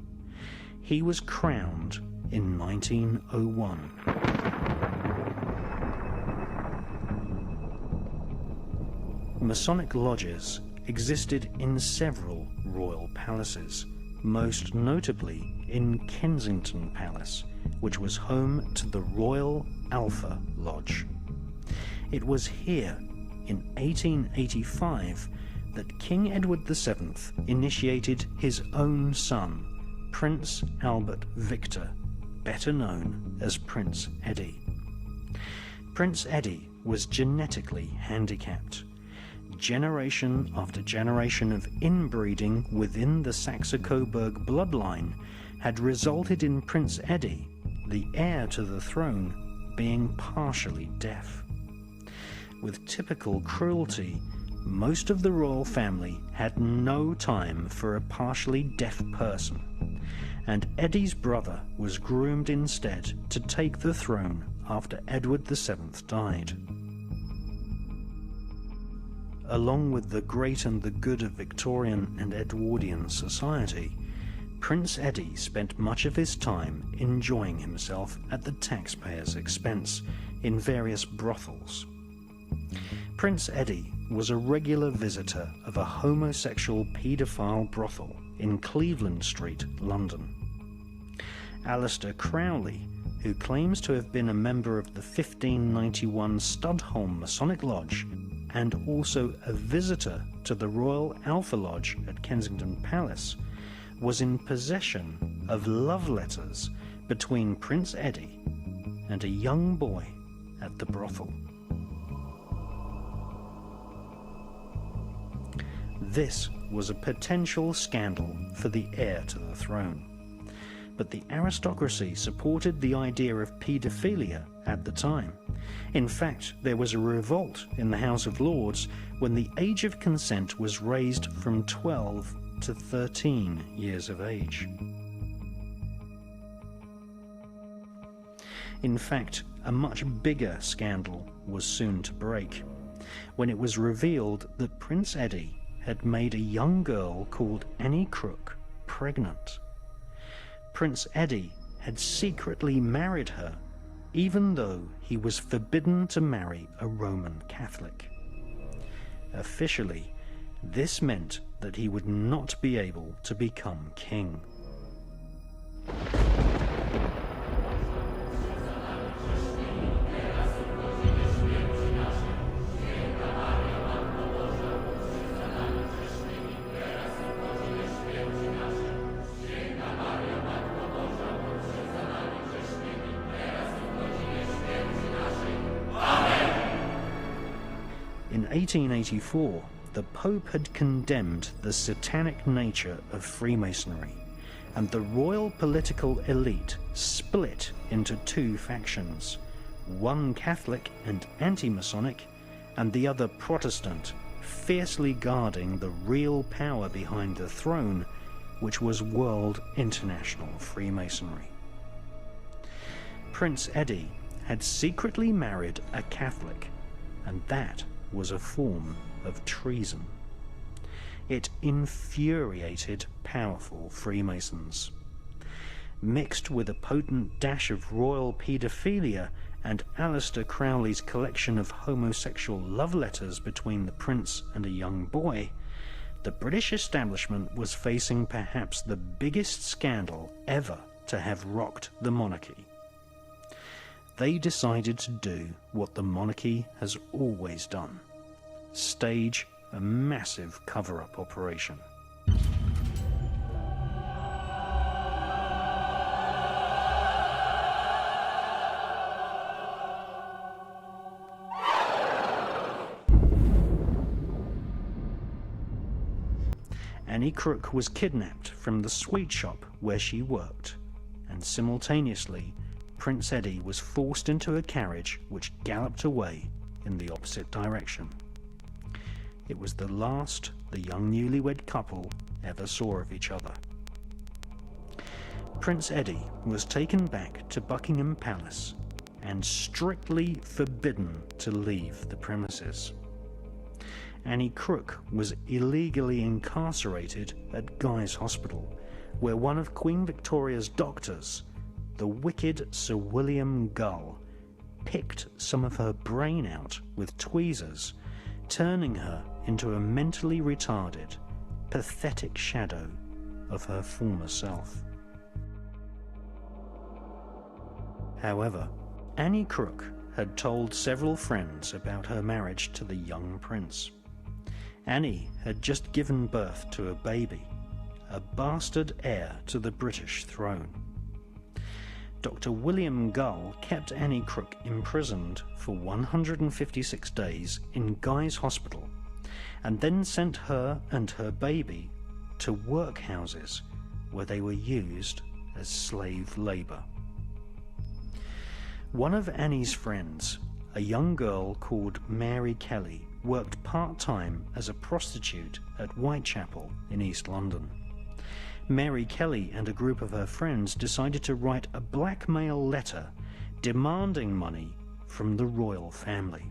He was crowned in 1901. Masonic lodges existed in several royal palaces, most notably in Kensington Palace, which was home to the Royal Alpha Lodge. It was here, in 1885, that King Edward VII initiated his own son, Prince Albert Victor, better known as Prince Eddie. Prince Eddie was genetically handicapped. Generation after generation of inbreeding within the Saxe-Coburg bloodline had resulted in Prince Eddie, the heir to the throne, being partially deaf. With typical cruelty, most of the royal family had no time for a partially deaf person, and Eddie's brother was groomed instead to take the throne after Edward VII died. Along with the great and the good of Victorian and Edwardian society, Prince Eddie spent much of his time enjoying himself at the taxpayers' expense in various brothels. Prince Eddie was a regular visitor of a homosexual paedophile brothel in Cleveland Street, London. Alistair Crowley, who claims to have been a member of the 1591 Studholme Masonic Lodge and also a visitor to the Royal Alpha Lodge at Kensington Palace, was in possession of love letters between Prince Eddie and a young boy at the brothel. This was a potential scandal for the heir to the throne. But the aristocracy supported the idea of paedophilia at the time. In fact, there was a revolt in the House of Lords when the age of consent was raised from 12 to 13 years of age. In fact, a much bigger scandal was soon to break, when it was revealed that Prince Eddie had made a young girl called Annie Crook pregnant. Prince Eddie had secretly married her, even though he was forbidden to marry a Roman Catholic. Officially, this meant that he would not be able to become king. In 1884, the Pope had condemned the satanic nature of Freemasonry, and the royal political elite split into two factions, one Catholic and anti-Masonic, and the other Protestant, fiercely guarding the real power behind the throne, which was World International Freemasonry. Prince Eddie had secretly married a Catholic, and that was a form of treason. It infuriated powerful Freemasons. Mixed with a potent dash of royal paedophilia and Aleister Crowley's collection of homosexual love letters between the prince and a young boy, the British establishment was facing perhaps the biggest scandal ever to have rocked the monarchy. They decided to do what the monarchy has always done: stage a massive cover-up operation. Annie Crook was kidnapped from the sweet shop where she worked, and simultaneously Prince Eddie was forced into a carriage which galloped away in the opposite direction. It was the last the young newlywed couple ever saw of each other. Prince Eddie was taken back to Buckingham Palace and strictly forbidden to leave the premises. Annie Crook was illegally incarcerated at Guy's Hospital, where one of Queen Victoria's doctors, the wicked Sir William Gull, picked some of her brain out with tweezers, turning her into a mentally retarded, pathetic shadow of her former self. However, Annie Crook had told several friends about her marriage to the young prince. Annie had just given birth to a baby, a bastard heir to the British throne. Dr. William Gull kept Annie Crook imprisoned for 156 days in Guy's Hospital, and then sent her and her baby to workhouses where they were used as slave labour. One of Annie's friends, a young girl called Mary Kelly, worked part-time as a prostitute at Whitechapel in East London. Mary Kelly and a group of her friends decided to write a blackmail letter demanding money from the royal family.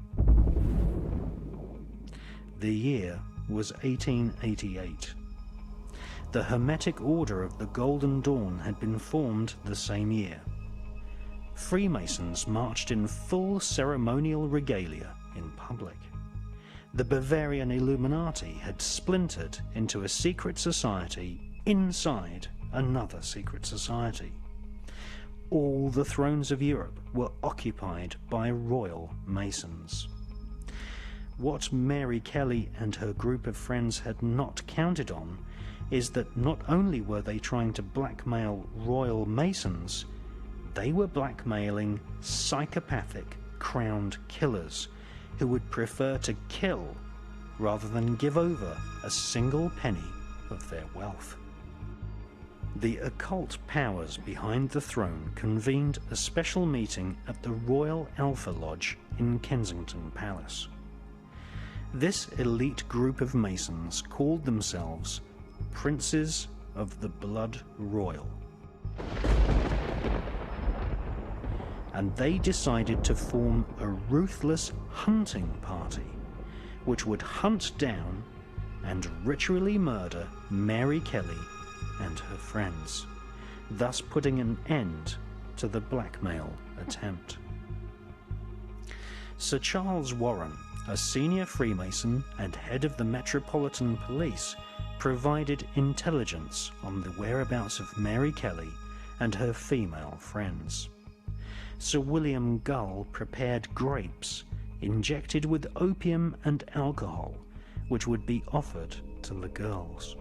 The year was 1888. The Hermetic Order of the Golden Dawn had been formed the same year. Freemasons marched in full ceremonial regalia in public. The Bavarian Illuminati had splintered into a secret society inside another secret society. All the thrones of Europe were occupied by royal Masons. What Mary Kelly and her group of friends had not counted on is that not only were they trying to blackmail royal Masons, they were blackmailing psychopathic crowned killers who would prefer to kill rather than give over a single penny of their wealth. The occult powers behind the throne convened a special meeting at the Royal Alpha Lodge in Kensington Palace. This elite group of Masons called themselves Princes of the Blood Royal, and they decided to form a ruthless hunting party which would hunt down and ritually murder Mary Kelly and her friends, thus putting an end to the blackmail attempt. Sir Charles Warren, a senior Freemason and head of the Metropolitan Police, provided intelligence on the whereabouts of Mary Kelly and her female friends. Sir William Gull prepared grapes injected with opium and alcohol, which would be offered to the girls.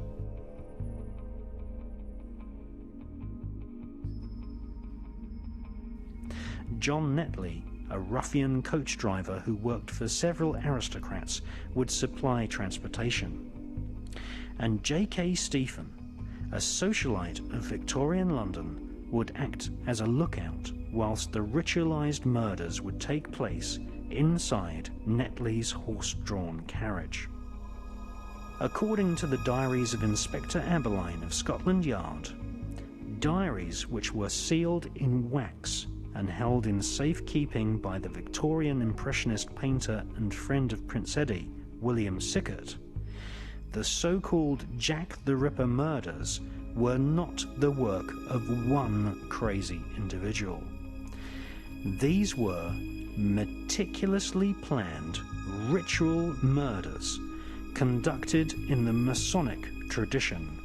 John Netley, a ruffian coach driver who worked for several aristocrats, would supply transportation. And J.K. Stephen, a socialite of Victorian London, would act as a lookout whilst the ritualised murders would take place inside Netley's horse-drawn carriage. According to the diaries of Inspector Abberline of Scotland Yard, diaries which were sealed in wax and held in safekeeping by the Victorian Impressionist painter and friend of Prince Eddie, William Sickert, the so-called Jack the Ripper murders were not the work of one crazy individual. These were meticulously planned ritual murders conducted in the Masonic tradition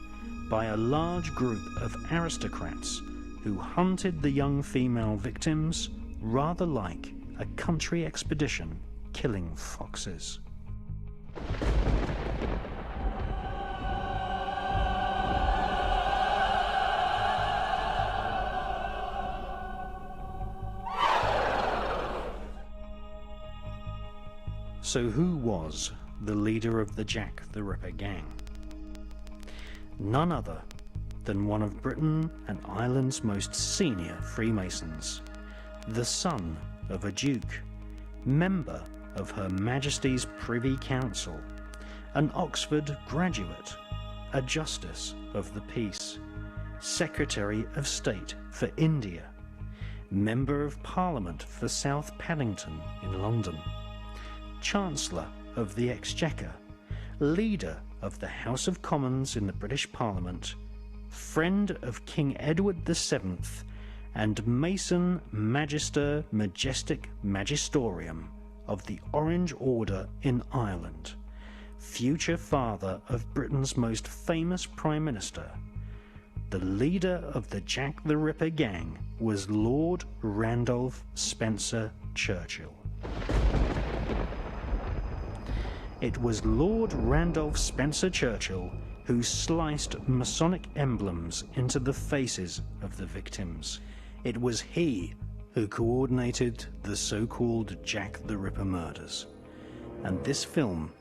by a large group of aristocrats who hunted the young female victims rather like a country expedition killing foxes. So who was the leader of the Jack the Ripper gang? None other than one of Britain and Ireland's most senior Freemasons, the son of a duke, member of Her Majesty's Privy Council, an Oxford graduate, a Justice of the Peace, Secretary of State for India, Member of Parliament for South Paddington in London, Chancellor of the Exchequer, Leader of the House of Commons in the British Parliament, friend of King Edward VII, and Mason Magister Majestic Magistorium of the Orange Order in Ireland, future father of Britain's most famous Prime Minister. The leader of the Jack the Ripper gang was Lord Randolph Spencer Churchill. It was Lord Randolph Spencer Churchill who sliced Masonic emblems into the faces of the victims. It was he who coordinated the so-called Jack the Ripper murders. And this film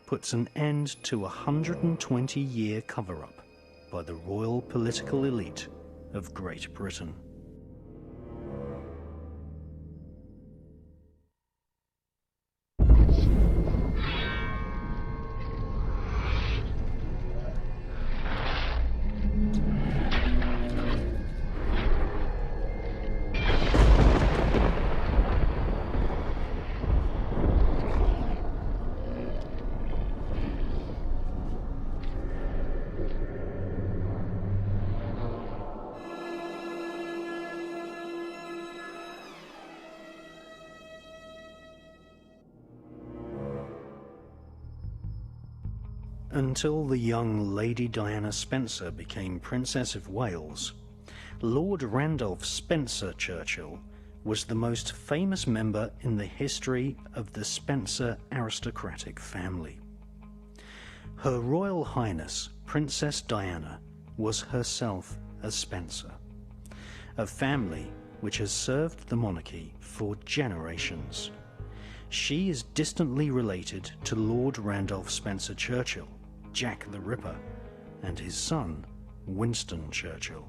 puts an end to a 120-year cover-up by the royal political elite of Great Britain. Until the young Lady Diana Spencer became Princess of Wales, Lord Randolph Spencer Churchill was the most famous member in the history of the Spencer aristocratic family. Her Royal Highness Princess Diana was herself a Spencer, a family which has served the monarchy for generations. She is distantly related to Lord Randolph Spencer Churchill, Jack the Ripper, and his son, Winston Churchill.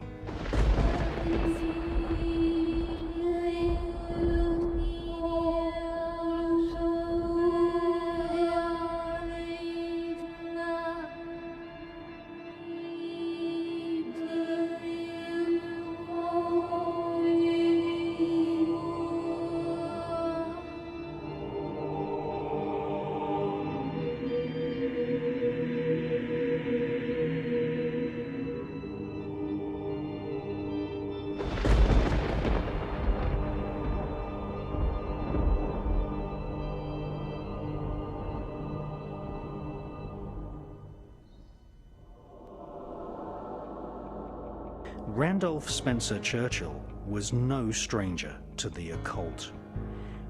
Randolph Spencer Churchill was no stranger to the occult.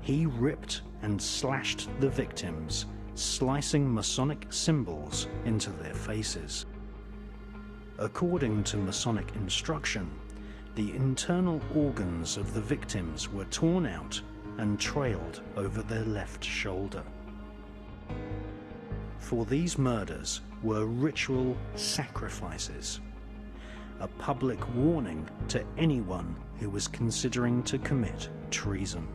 He ripped and slashed the victims, slicing Masonic symbols into their faces. According to Masonic instruction, the internal organs of the victims were torn out and trailed over their left shoulder. For these murders were ritual sacrifices, a public warning to anyone who was considering to commit treason.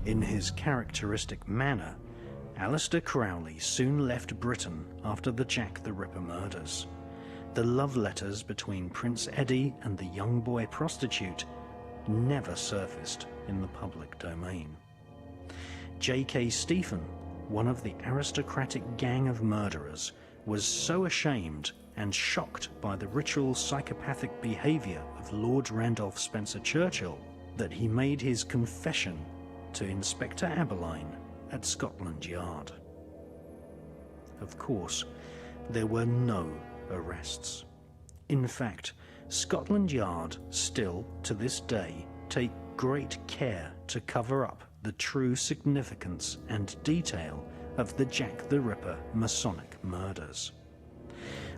In his characteristic manner, Aleister Crowley soon left Britain after the Jack the Ripper murders. The love letters between Prince Eddie and the young boy prostitute never surfaced in the public domain. J.K. Stephen, one of the aristocratic gang of murderers, was so ashamed and shocked by the ritual psychopathic behaviour of Lord Randolph Spencer Churchill that he made his confession to Inspector Abberline at Scotland Yard. Of course, there were no arrests. In fact, Scotland Yard still, to this day, take great care to cover up the true significance and detail of the Jack the Ripper Masonic murders.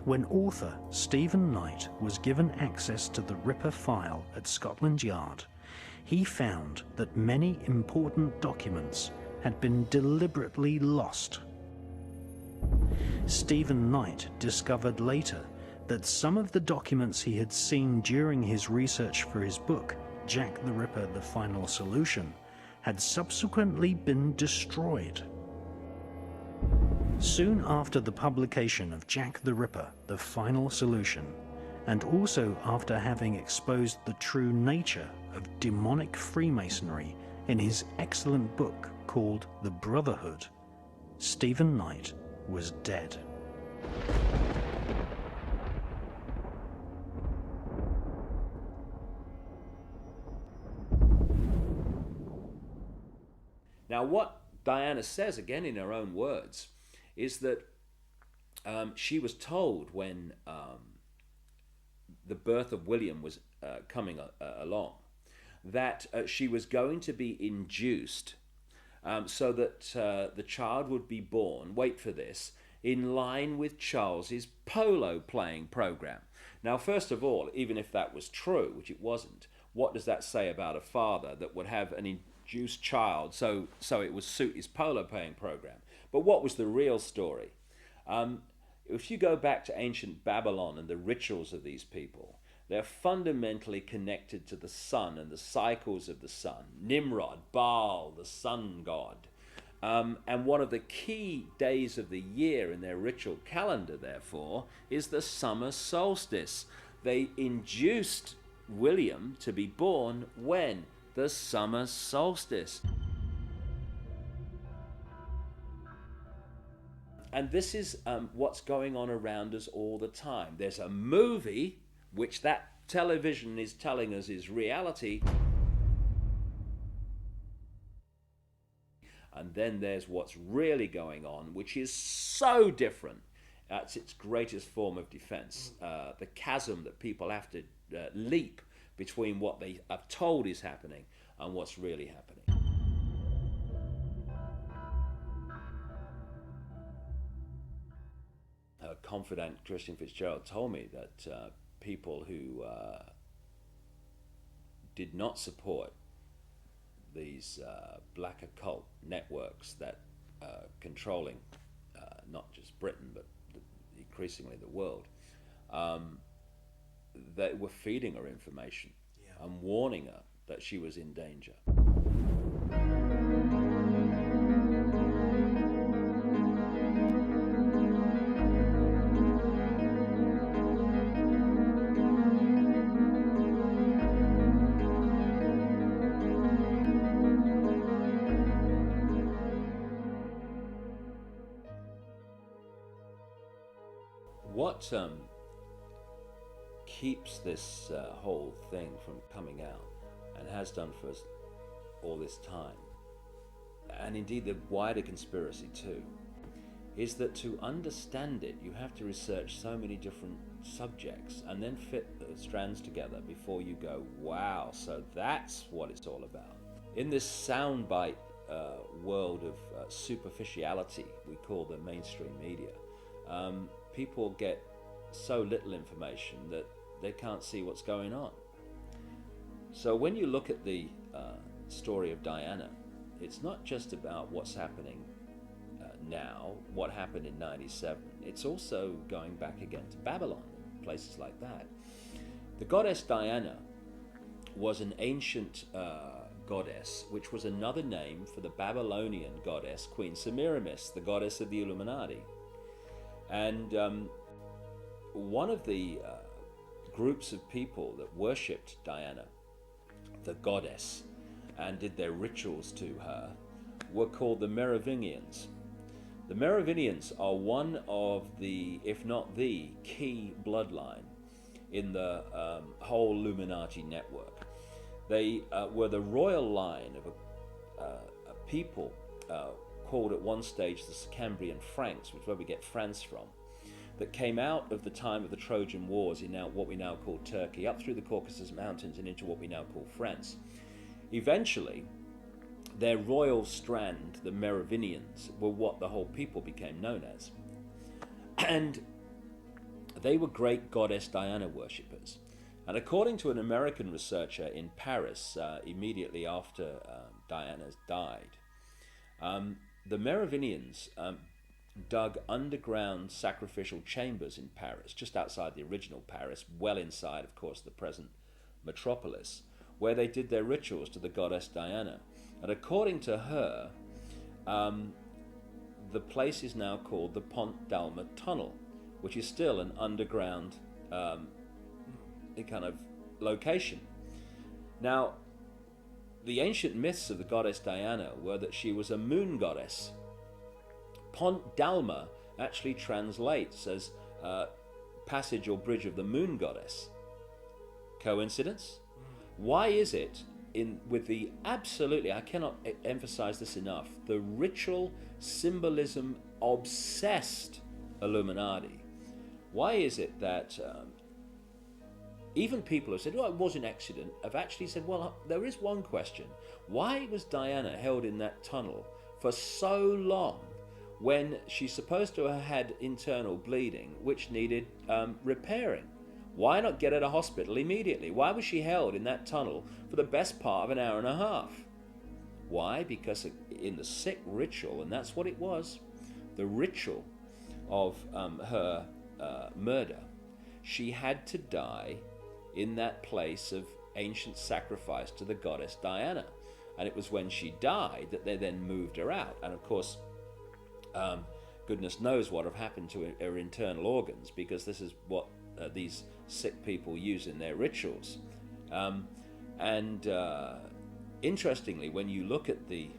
When author Stephen Knight was given access to the Ripper file at Scotland Yard, he found that many important documents had been deliberately lost. Stephen Knight discovered later that some of the documents he had seen during his research for his book, Jack the Ripper: The Final Solution, had subsequently been destroyed. Soon after the publication of Jack the Ripper: The Final Solution, and also after having exposed the true nature of demonic Freemasonry in his excellent book called The Brotherhood, Stephen Knight was dead. Now, what Diana says, again in her own words, is that she was told when the birth of William was coming along that she was going to be induced so that the child would be born, wait for this, in line with Charles's polo playing program. Now, first of all, even if that was true, which it wasn't, what does that say about a father that would have an induced child so it would suit his polo playing program? But what was the real story? If you go back to ancient Babylon and the rituals of these people, they're fundamentally connected to the sun and the cycles of the sun. Nimrod, Baal, the sun god. And one of the key days of the year in their ritual calendar, therefore, is the summer solstice. They induced William to be born when? The summer solstice. And this is what's going on around us all the time. There's a movie, which that television is telling us is reality. And then there's what's really going on, which is so different. It's its greatest form of defense. The chasm that people have to leap between what they are told is happening and what's really happening. A confidant, Christian Fitzgerald, told me that people who did not support these black occult networks that controlling not just Britain but increasingly the world, that were feeding her information and warning her that she was in danger. What keeps this whole thing from coming out, and has done for us all this time, and indeed the wider conspiracy too, is that to understand it, you have to research so many different subjects and then fit the strands together before you go, wow, so that's what it's all about. In this soundbite world of superficiality we call the mainstream media, people get so little information that they can't see what's going on. So when you look at the story of Diana, it's not just about what's happening now, what happened in 97. It's also going back again to Babylon, places like that. The goddess Diana was an ancient goddess, which was another name for the Babylonian goddess Queen Semiramis, the goddess of the Illuminati. And one of the groups of people that worshipped Diana, the goddess, and did their rituals to her were called the Merovingians. The Merovingians are one of the, if not the, key bloodline in the whole Illuminati network. They were the royal line of a people called at one stage the Cambrian Franks, which is where we get France from, that came out of the time of the Trojan Wars in now what we now call Turkey, up through the Caucasus Mountains and into what we now call France. Eventually, their royal strand, the Merovingians, were what the whole people became known as. And they were great goddess Diana worshippers. And according to an American researcher in Paris, immediately after Diana died, the Merovingians dug underground sacrificial chambers in Paris, just outside the original Paris, well inside, of course, the present metropolis, where they did their rituals to the goddess Diana. And according to her, the place is now called the Pont d'Alma Tunnel, which is still an underground kind of location. Now, the ancient myths of the goddess Diana were that she was a moon goddess. Pont d'Alma actually translates as passage or bridge of the moon goddess. Coincidence? Why is it with the absolutely, I cannot emphasize this enough, the ritual symbolism obsessed Illuminati, why is it that even people who said, well, it was an accident, have actually said, well, there is one question. Why was Diana held in that tunnel for so long when she's supposed to have had internal bleeding, which needed repairing? Why not get her to hospital immediately? Why was she held in that tunnel for the best part of an hour and a half? Why? Because in the sick ritual, and that's what it was, the ritual of her murder, she had to die in that place of ancient sacrifice to the goddess Diana. And it was when she died that they then moved her out. And of course, goodness knows what have happened to her internal organs, because this is what these sick people use in their rituals. Interestingly, when you look at the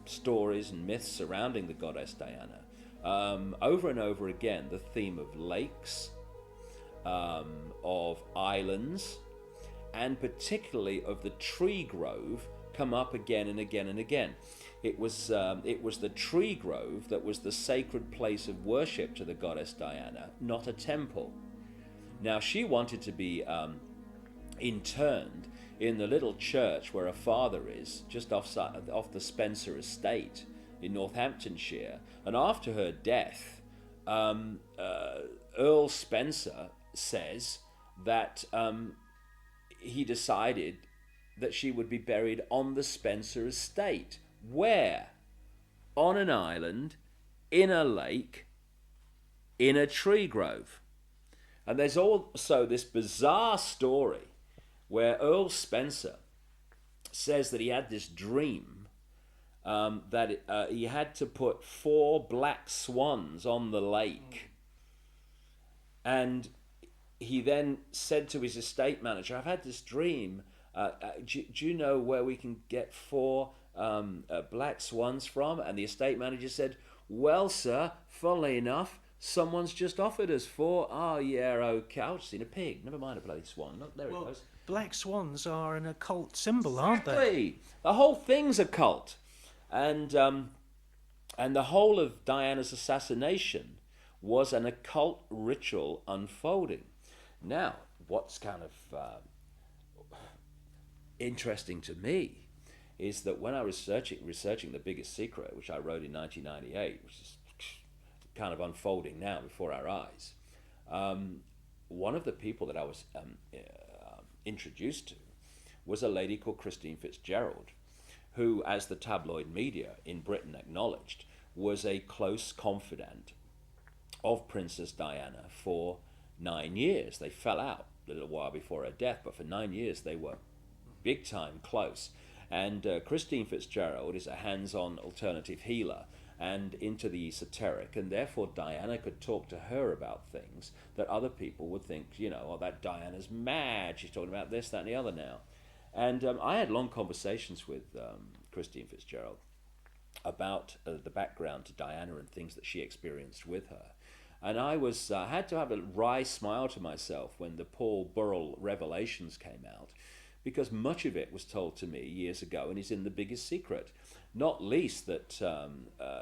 stories and myths surrounding the goddess Diana, over and over again, the theme of lakes, of islands, and particularly of the tree grove come up again and again and again. It was the tree grove that was the sacred place of worship to the goddess Diana, not a temple. Now, she wanted to be interned in the little church where her father is, just off the Spencer estate in Northamptonshire. And after her death, Earl Spencer says that he decided that she would be buried on the Spencer estate. Where? On an island, in a lake, in a tree grove. And there's also this bizarre story where Earl Spencer says that he had this dream that he had to put 4 black swans on the lake. And he then said to his estate manager, I've had this dream. Do you know where we can get 4 black swans from? And the estate manager said, well, sir, funnily enough, someone's just offered us 4. Oh, yeah, okay. I've seen a pig. Never mind a bloody swan. Look, there it goes. Black swans are an occult symbol, aren't they? Exactly. The whole thing's occult. And And the whole of Diana's assassination was an occult ritual unfolding. Now, what's kind of interesting to me is that when I was researching The Biggest Secret, which I wrote in 1998, which is kind of unfolding now before our eyes, one of the people that I was introduced to was a lady called Christine Fitzgerald, who, as the tabloid media in Britain acknowledged, was a close confidant of Princess Diana for 9 years. They fell out a little while before her death, but for 9 years they were big time close. And Christine Fitzgerald is a hands-on alternative healer and into the esoteric, and therefore Diana could talk to her about things that other people would think, you know, oh, that Diana's mad, she's talking about this, that, and the other now. And I had long conversations with Christine Fitzgerald about the background to Diana and things that she experienced with her. And I had to have a wry smile to myself when the Paul Burrell revelations came out, because much of it was told to me years ago and is in The Biggest Secret. Not least that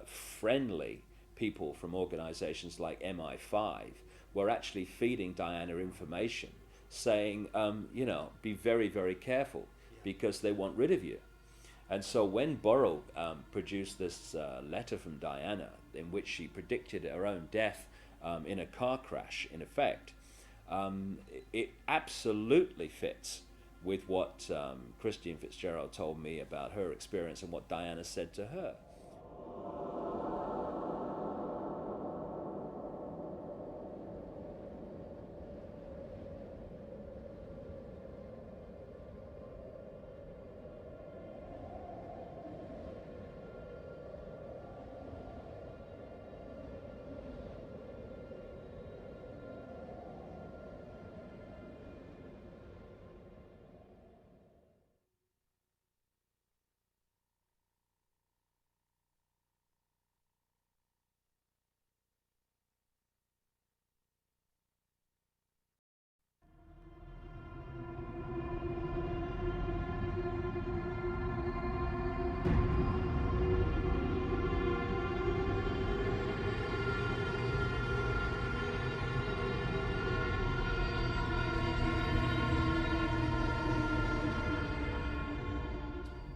friendly people from organizations like MI5 were actually feeding Diana information, saying, you know, be very, very careful because they want rid of you. And so when Burrell produced this letter from Diana in which she predicted her own death in a car crash, in effect, it absolutely fits with what Christine Fitzgerald told me about her experience and what Diana said to her.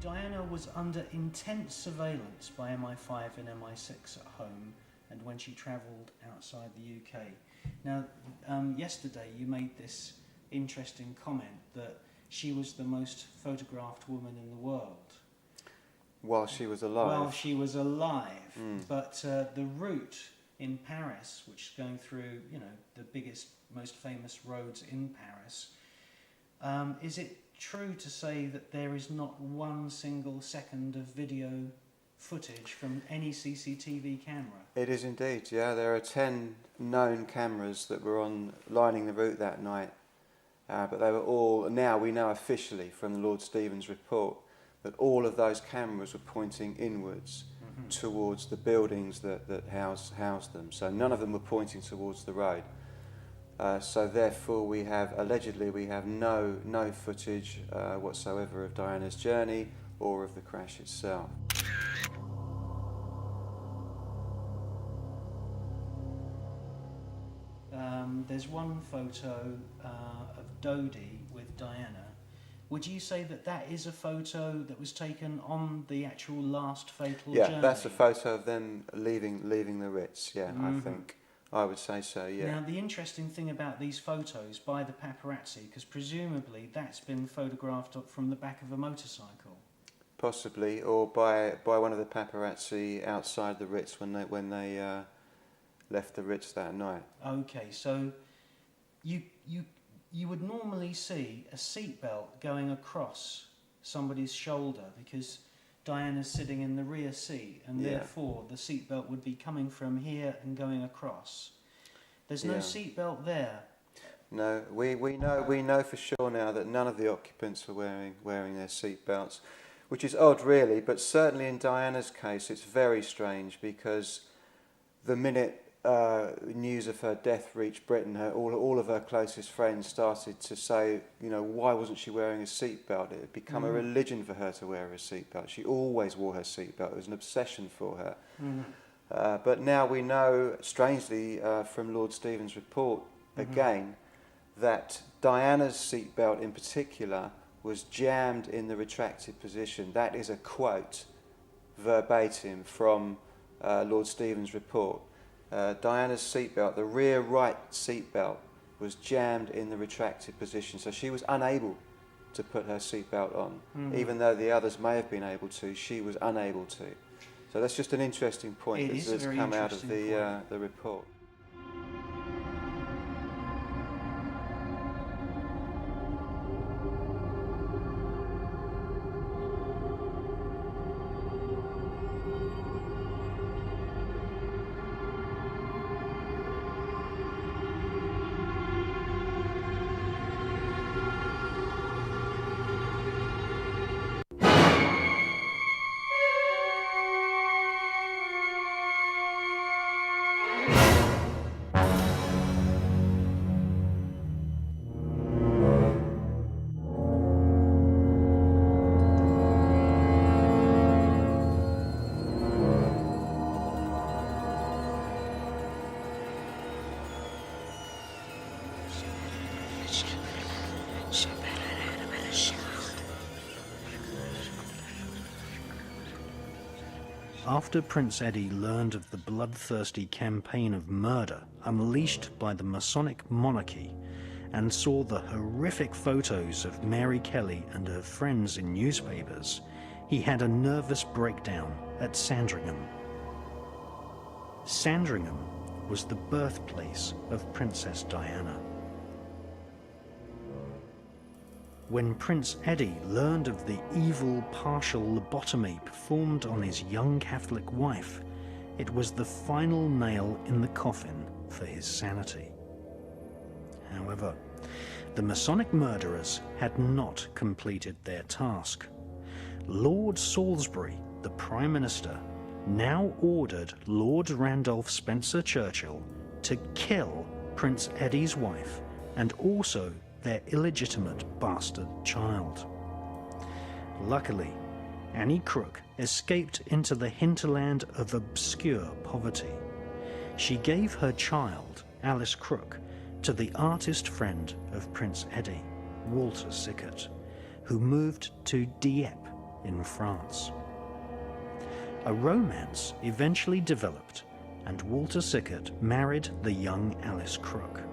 Diana was under intense surveillance by MI5 and MI6 at home and when she travelled outside the UK. Now, yesterday you made this interesting comment that she was the most photographed woman in the world. While she was alive. While she was alive. But the route in Paris, which is going through, you know, the biggest, most famous roads in Paris, is it true to say that there is not 1 single second of video footage from any CCTV camera? It is indeed, yeah. There are 10 known cameras that were on lining the route that night, but they were all, now we know officially from the Lord Stevens report, that all of those cameras were pointing inwards towards the buildings that housed them. So none of them were pointing towards the road. So therefore we have no footage whatsoever of Diana's journey or of the crash itself. There's one photo of Dodie with Diana. Would you say that that is a photo that was taken on the actual last fatal journey? Yeah, that's a photo of them leaving the Ritz, yeah, I think. I would say so, yeah. Now, the interesting thing about these photos by the paparazzi, because presumably that's been photographed from the back of a motorcycle. Possibly, or by one of the paparazzi outside the Ritz when they left the Ritz that night. Okay, so you would normally see a seatbelt going across somebody's shoulder because Diana's sitting in the rear seat, and therefore the seatbelt would be coming from here and going across. There's no seatbelt there. No, we know for sure now that none of the occupants were wearing their seatbelts, which is odd, really. But certainly in Diana's case, it's very strange because the minute news of her death reached Britain, all of her closest friends started to say, why wasn't she wearing a seatbelt? It had become a religion for her to wear a seatbelt. She always wore her seatbelt. It was an obsession for her. But now we know, strangely, from Lord Stephen's report again, that Diana's seatbelt in particular was jammed in the retracted position. That is a quote verbatim from Lord Stephen's report. Diana's seatbelt, the rear right seatbelt, was jammed in the retracted position, so she was unable to put her seatbelt on. Even though the others may have been able to, she was unable to. So that's just an interesting point that's come out of the report. After Prince Eddie learned of the bloodthirsty campaign of murder unleashed by the Masonic Monarchy and saw the horrific photos of Mary Kelly and her friends in newspapers, he had a nervous breakdown at Sandringham. Sandringham was the birthplace of Princess Diana. When Prince Eddie learned of the evil partial lobotomy performed on his young Catholic wife, it was the final nail in the coffin for his sanity. However, the Masonic murderers had not completed their task. Lord Salisbury, the Prime Minister, now ordered Lord Randolph Spencer Churchill to kill Prince Eddie's wife and also their illegitimate bastard child. Luckily, Annie Crook escaped into the hinterland of obscure poverty. She gave her child, Alice Crook, to the artist friend of Prince Eddie, Walter Sickert, who moved to Dieppe in France. A romance eventually developed, and Walter Sickert married the young Alice Crook.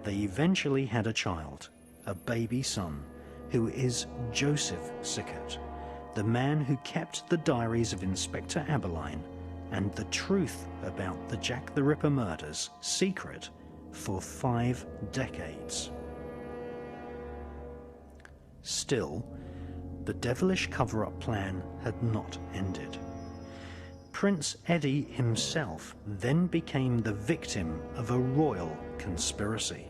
They eventually had a child, a baby son, who is Joseph Sickert, the man who kept the diaries of Inspector Abberline and the truth about the Jack the Ripper murders secret for 5 decades. Still, the devilish cover-up plan had not ended. Prince Eddie himself then became the victim of a royal conspiracy.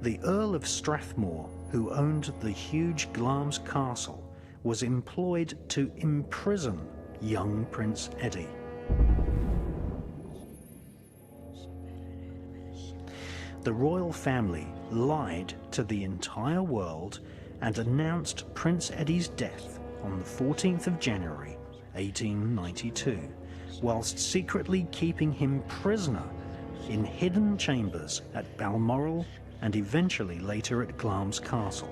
The Earl of Strathmore, who owned the huge Glamis castle, was employed to imprison young Prince Eddie. The royal family lied to the entire world and announced Prince Eddie's death on the 14th of January 1892, whilst secretly keeping him prisoner in hidden chambers at Balmoral and eventually later at Glamis Castle.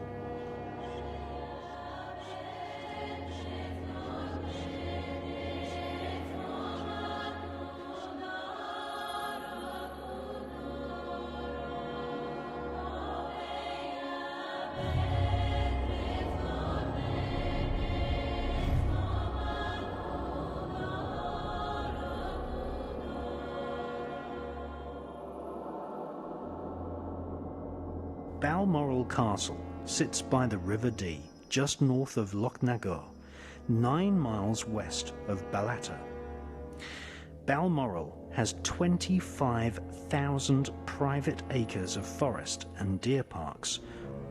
Balmoral Castle sits by the River Dee, just north of Lochnagar, 9 miles west of Ballater. Balmoral has 25,000 private acres of forest and deer parks,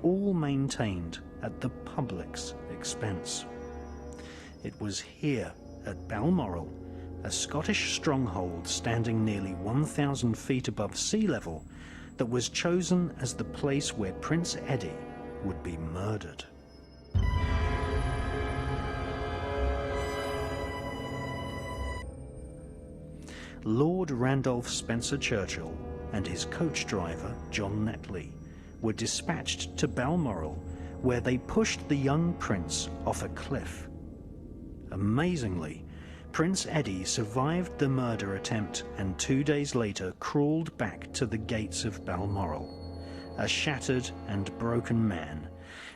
all maintained at the public's expense. It was here, at Balmoral, a Scottish stronghold standing nearly 1,000 feet above sea level that was chosen as the place where Prince Eddie would be murdered. Lord Randolph Spencer Churchill and his coach driver, John Netley, were dispatched to Balmoral, where they pushed the young prince off a cliff. Amazingly, Prince Eddie survived the murder attempt and 2 days later crawled back to the gates of Balmoral, a shattered and broken man,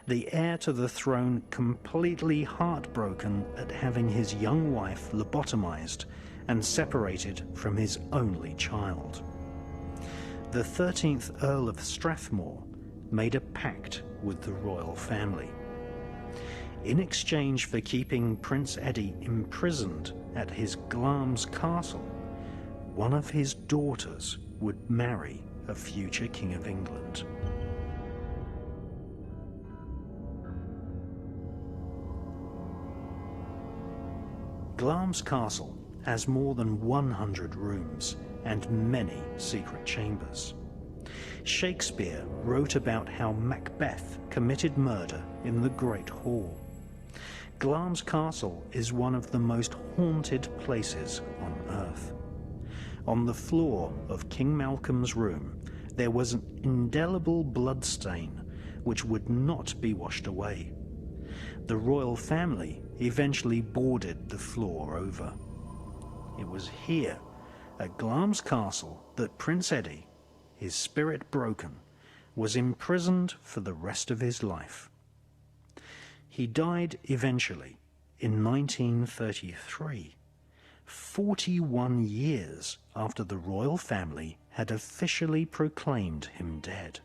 the heir to the throne completely heartbroken at having his young wife lobotomized and separated from his only child. The 13th Earl of Strathmore made a pact with the royal family. In exchange for keeping Prince Eddie imprisoned at his Glamis castle, one of his daughters would marry a future King of England. Glamis Castle has more than 100 rooms and many secret chambers. Shakespeare wrote about how Macbeth committed murder in the Great Hall. Glamis Castle is one of the most haunted places on Earth. On the floor of King Malcolm's room, there was an indelible blood stain which would not be washed away. The royal family eventually boarded the floor over. It was here, at Glamis Castle, that Prince Eddie, his spirit broken, was imprisoned for the rest of his life. He died eventually in 1933, 41 years after the royal family had officially proclaimed him dead.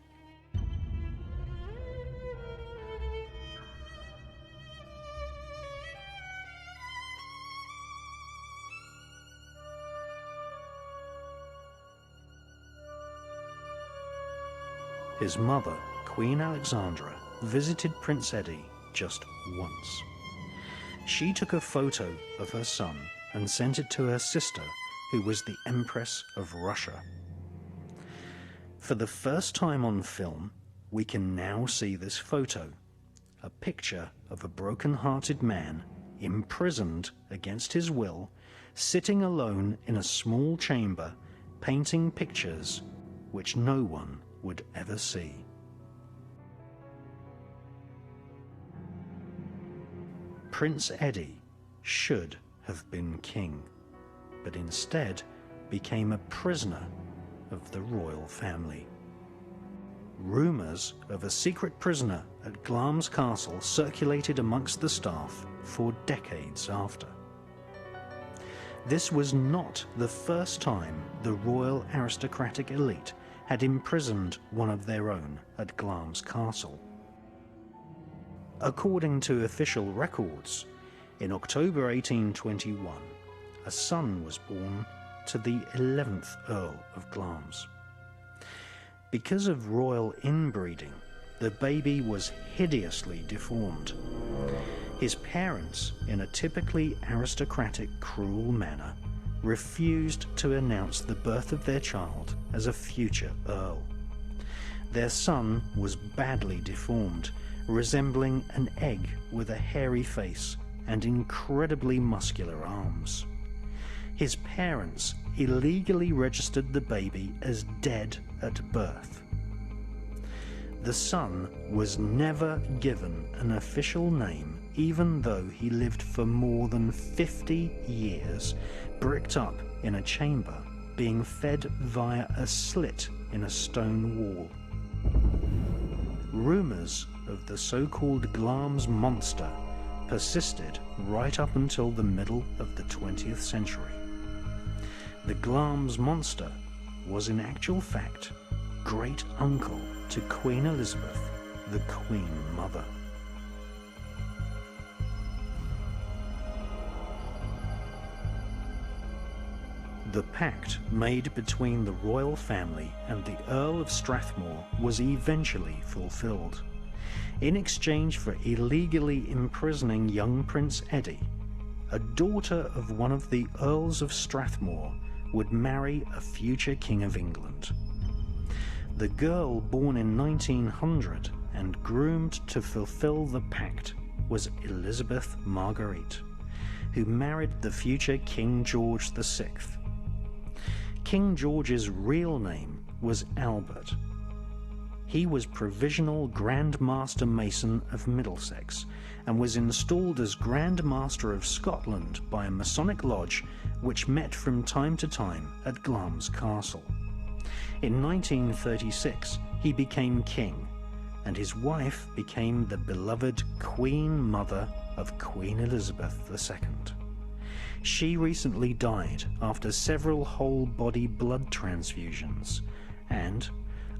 His mother, Queen Alexandra, visited Prince Eddie just once. She took a photo of her son and sent it to her sister, who was the Empress of Russia. For the first time on film, we can now see this photo, a picture of a broken-hearted man imprisoned against his will, sitting alone in a small chamber, painting pictures which no one would ever see. Prince Eddie should have been king, but instead became a prisoner of the royal family. Rumours of a secret prisoner at Glamis Castle circulated amongst the staff for decades after. This was not the first time the royal aristocratic elite had imprisoned one of their own at Glamis Castle. According to official records, in October 1821, a son was born to the 11th Earl of Glamis. Because of royal inbreeding, the baby was hideously deformed. His parents, in a typically aristocratic, cruel manner, refused to announce the birth of their child as a future Earl. Their son was badly deformed, resembling an egg with a hairy face and incredibly muscular arms. His parents illegally registered the baby as dead at birth. The son was never given an official name, even though he lived for more than 50 years, bricked up in a chamber, being fed via a slit in a stone wall. Rumours of the so-called Glamis monster persisted right up until the middle of the 20th century. The Glamis monster was in actual fact great uncle to Queen Elizabeth, the Queen Mother. The pact made between the royal family and the Earl of Strathmore was eventually fulfilled. In exchange for illegally imprisoning young Prince Eddie, a daughter of one of the Earls of Strathmore would marry a future King of England. The girl born in 1900 and groomed to fulfill the pact was Elizabeth Marguerite, who married the future King George VI. King George's real name was Albert. He was Provisional Grand Master Mason of Middlesex and was installed as Grand Master of Scotland by a Masonic lodge which met from time to time at Glamis Castle. In 1936 he became king, and his wife became the beloved Queen Mother of Queen Elizabeth II. She recently died after several whole-body blood transfusions, and,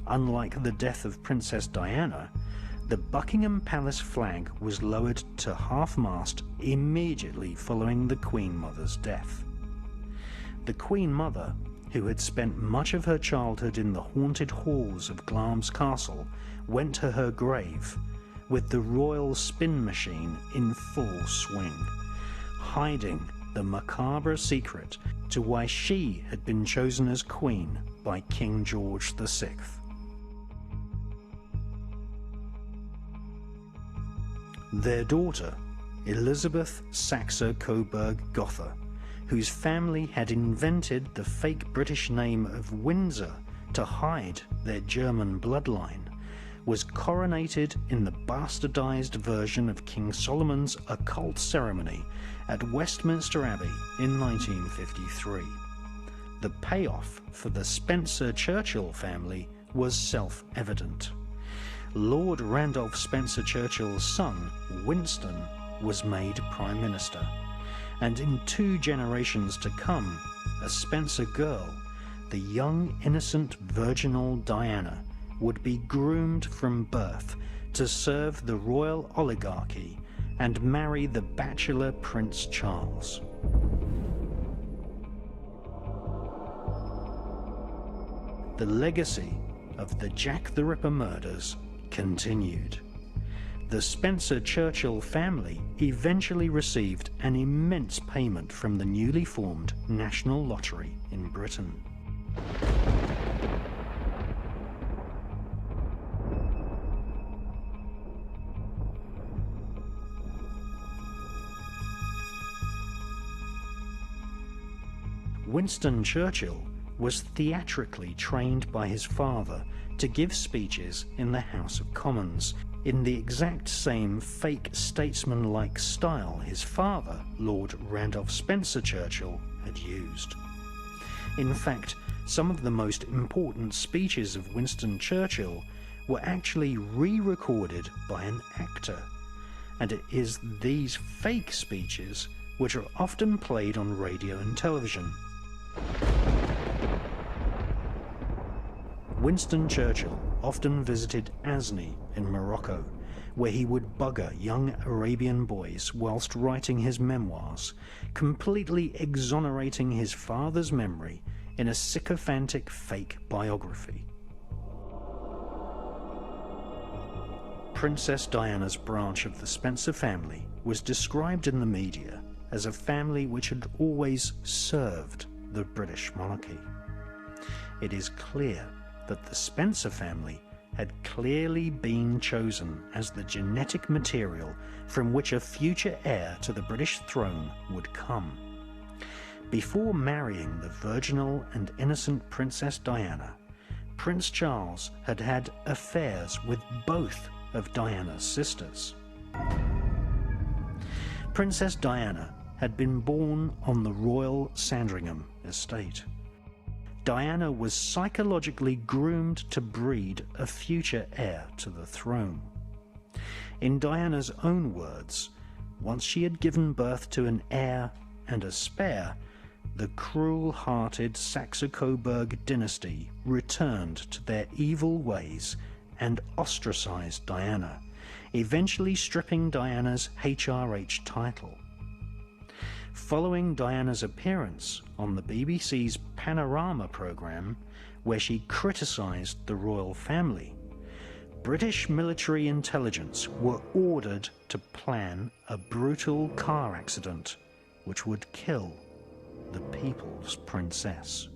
unlike the death of Princess Diana, the Buckingham Palace flag was lowered to half-mast immediately following the Queen Mother's death. The Queen Mother, who had spent much of her childhood in the haunted halls of Glamis Castle, went to her grave with the royal spin machine in full swing, hiding the macabre secret to why she had been chosen as queen by King George VI. Their daughter, Elizabeth Saxe-Coburg-Gotha, whose family had invented the fake British name of Windsor to hide their German bloodline, was coronated in the bastardized version of King Solomon's occult ceremony at Westminster Abbey in 1953. The payoff for the Spencer-Churchill family was self-evident. Lord Randolph Spencer-Churchill's son, Winston, was made Prime Minister, and in 2 generations to come, a Spencer girl, the young innocent virginal Diana, would be groomed from birth to serve the royal oligarchy and marry the bachelor Prince Charles. The legacy of the Jack the Ripper murders continued. The Spencer-Churchill family eventually received an immense payment from the newly formed National Lottery in Britain. Winston Churchill was theatrically trained by his father to give speeches in the House of Commons in the exact same fake statesman-like style his father, Lord Randolph Spencer-Churchill, had used. In fact, some of the most important speeches of Winston Churchill were actually re-recorded by an actor, and it is these fake speeches which are often played on radio and television. Winston Churchill often visited Azni in Morocco, where he would bugger young Arabian boys whilst writing his memoirs, completely exonerating his father's memory in a sycophantic fake biography. Princess Diana's branch of the Spencer family was described in the media as a family which had always served the British monarchy. It is clear that the Spencer family had clearly been chosen as the genetic material from which a future heir to the British throne would come. Before marrying the virginal and innocent Princess Diana, Prince Charles had had affairs with both of Diana's sisters. Princess Diana had been born on the royal Sandringham estate. Diana was psychologically groomed to breed a future heir to the throne. In Diana's own words, once she had given birth to an heir and a spare, the cruel-hearted Saxe-Coburg dynasty returned to their evil ways and ostracized Diana, eventually stripping Diana's HRH title. Following Diana's appearance on the BBC's Panorama programme, where she criticised the royal family, British military intelligence were ordered to plan a brutal car accident which would kill the people's princess.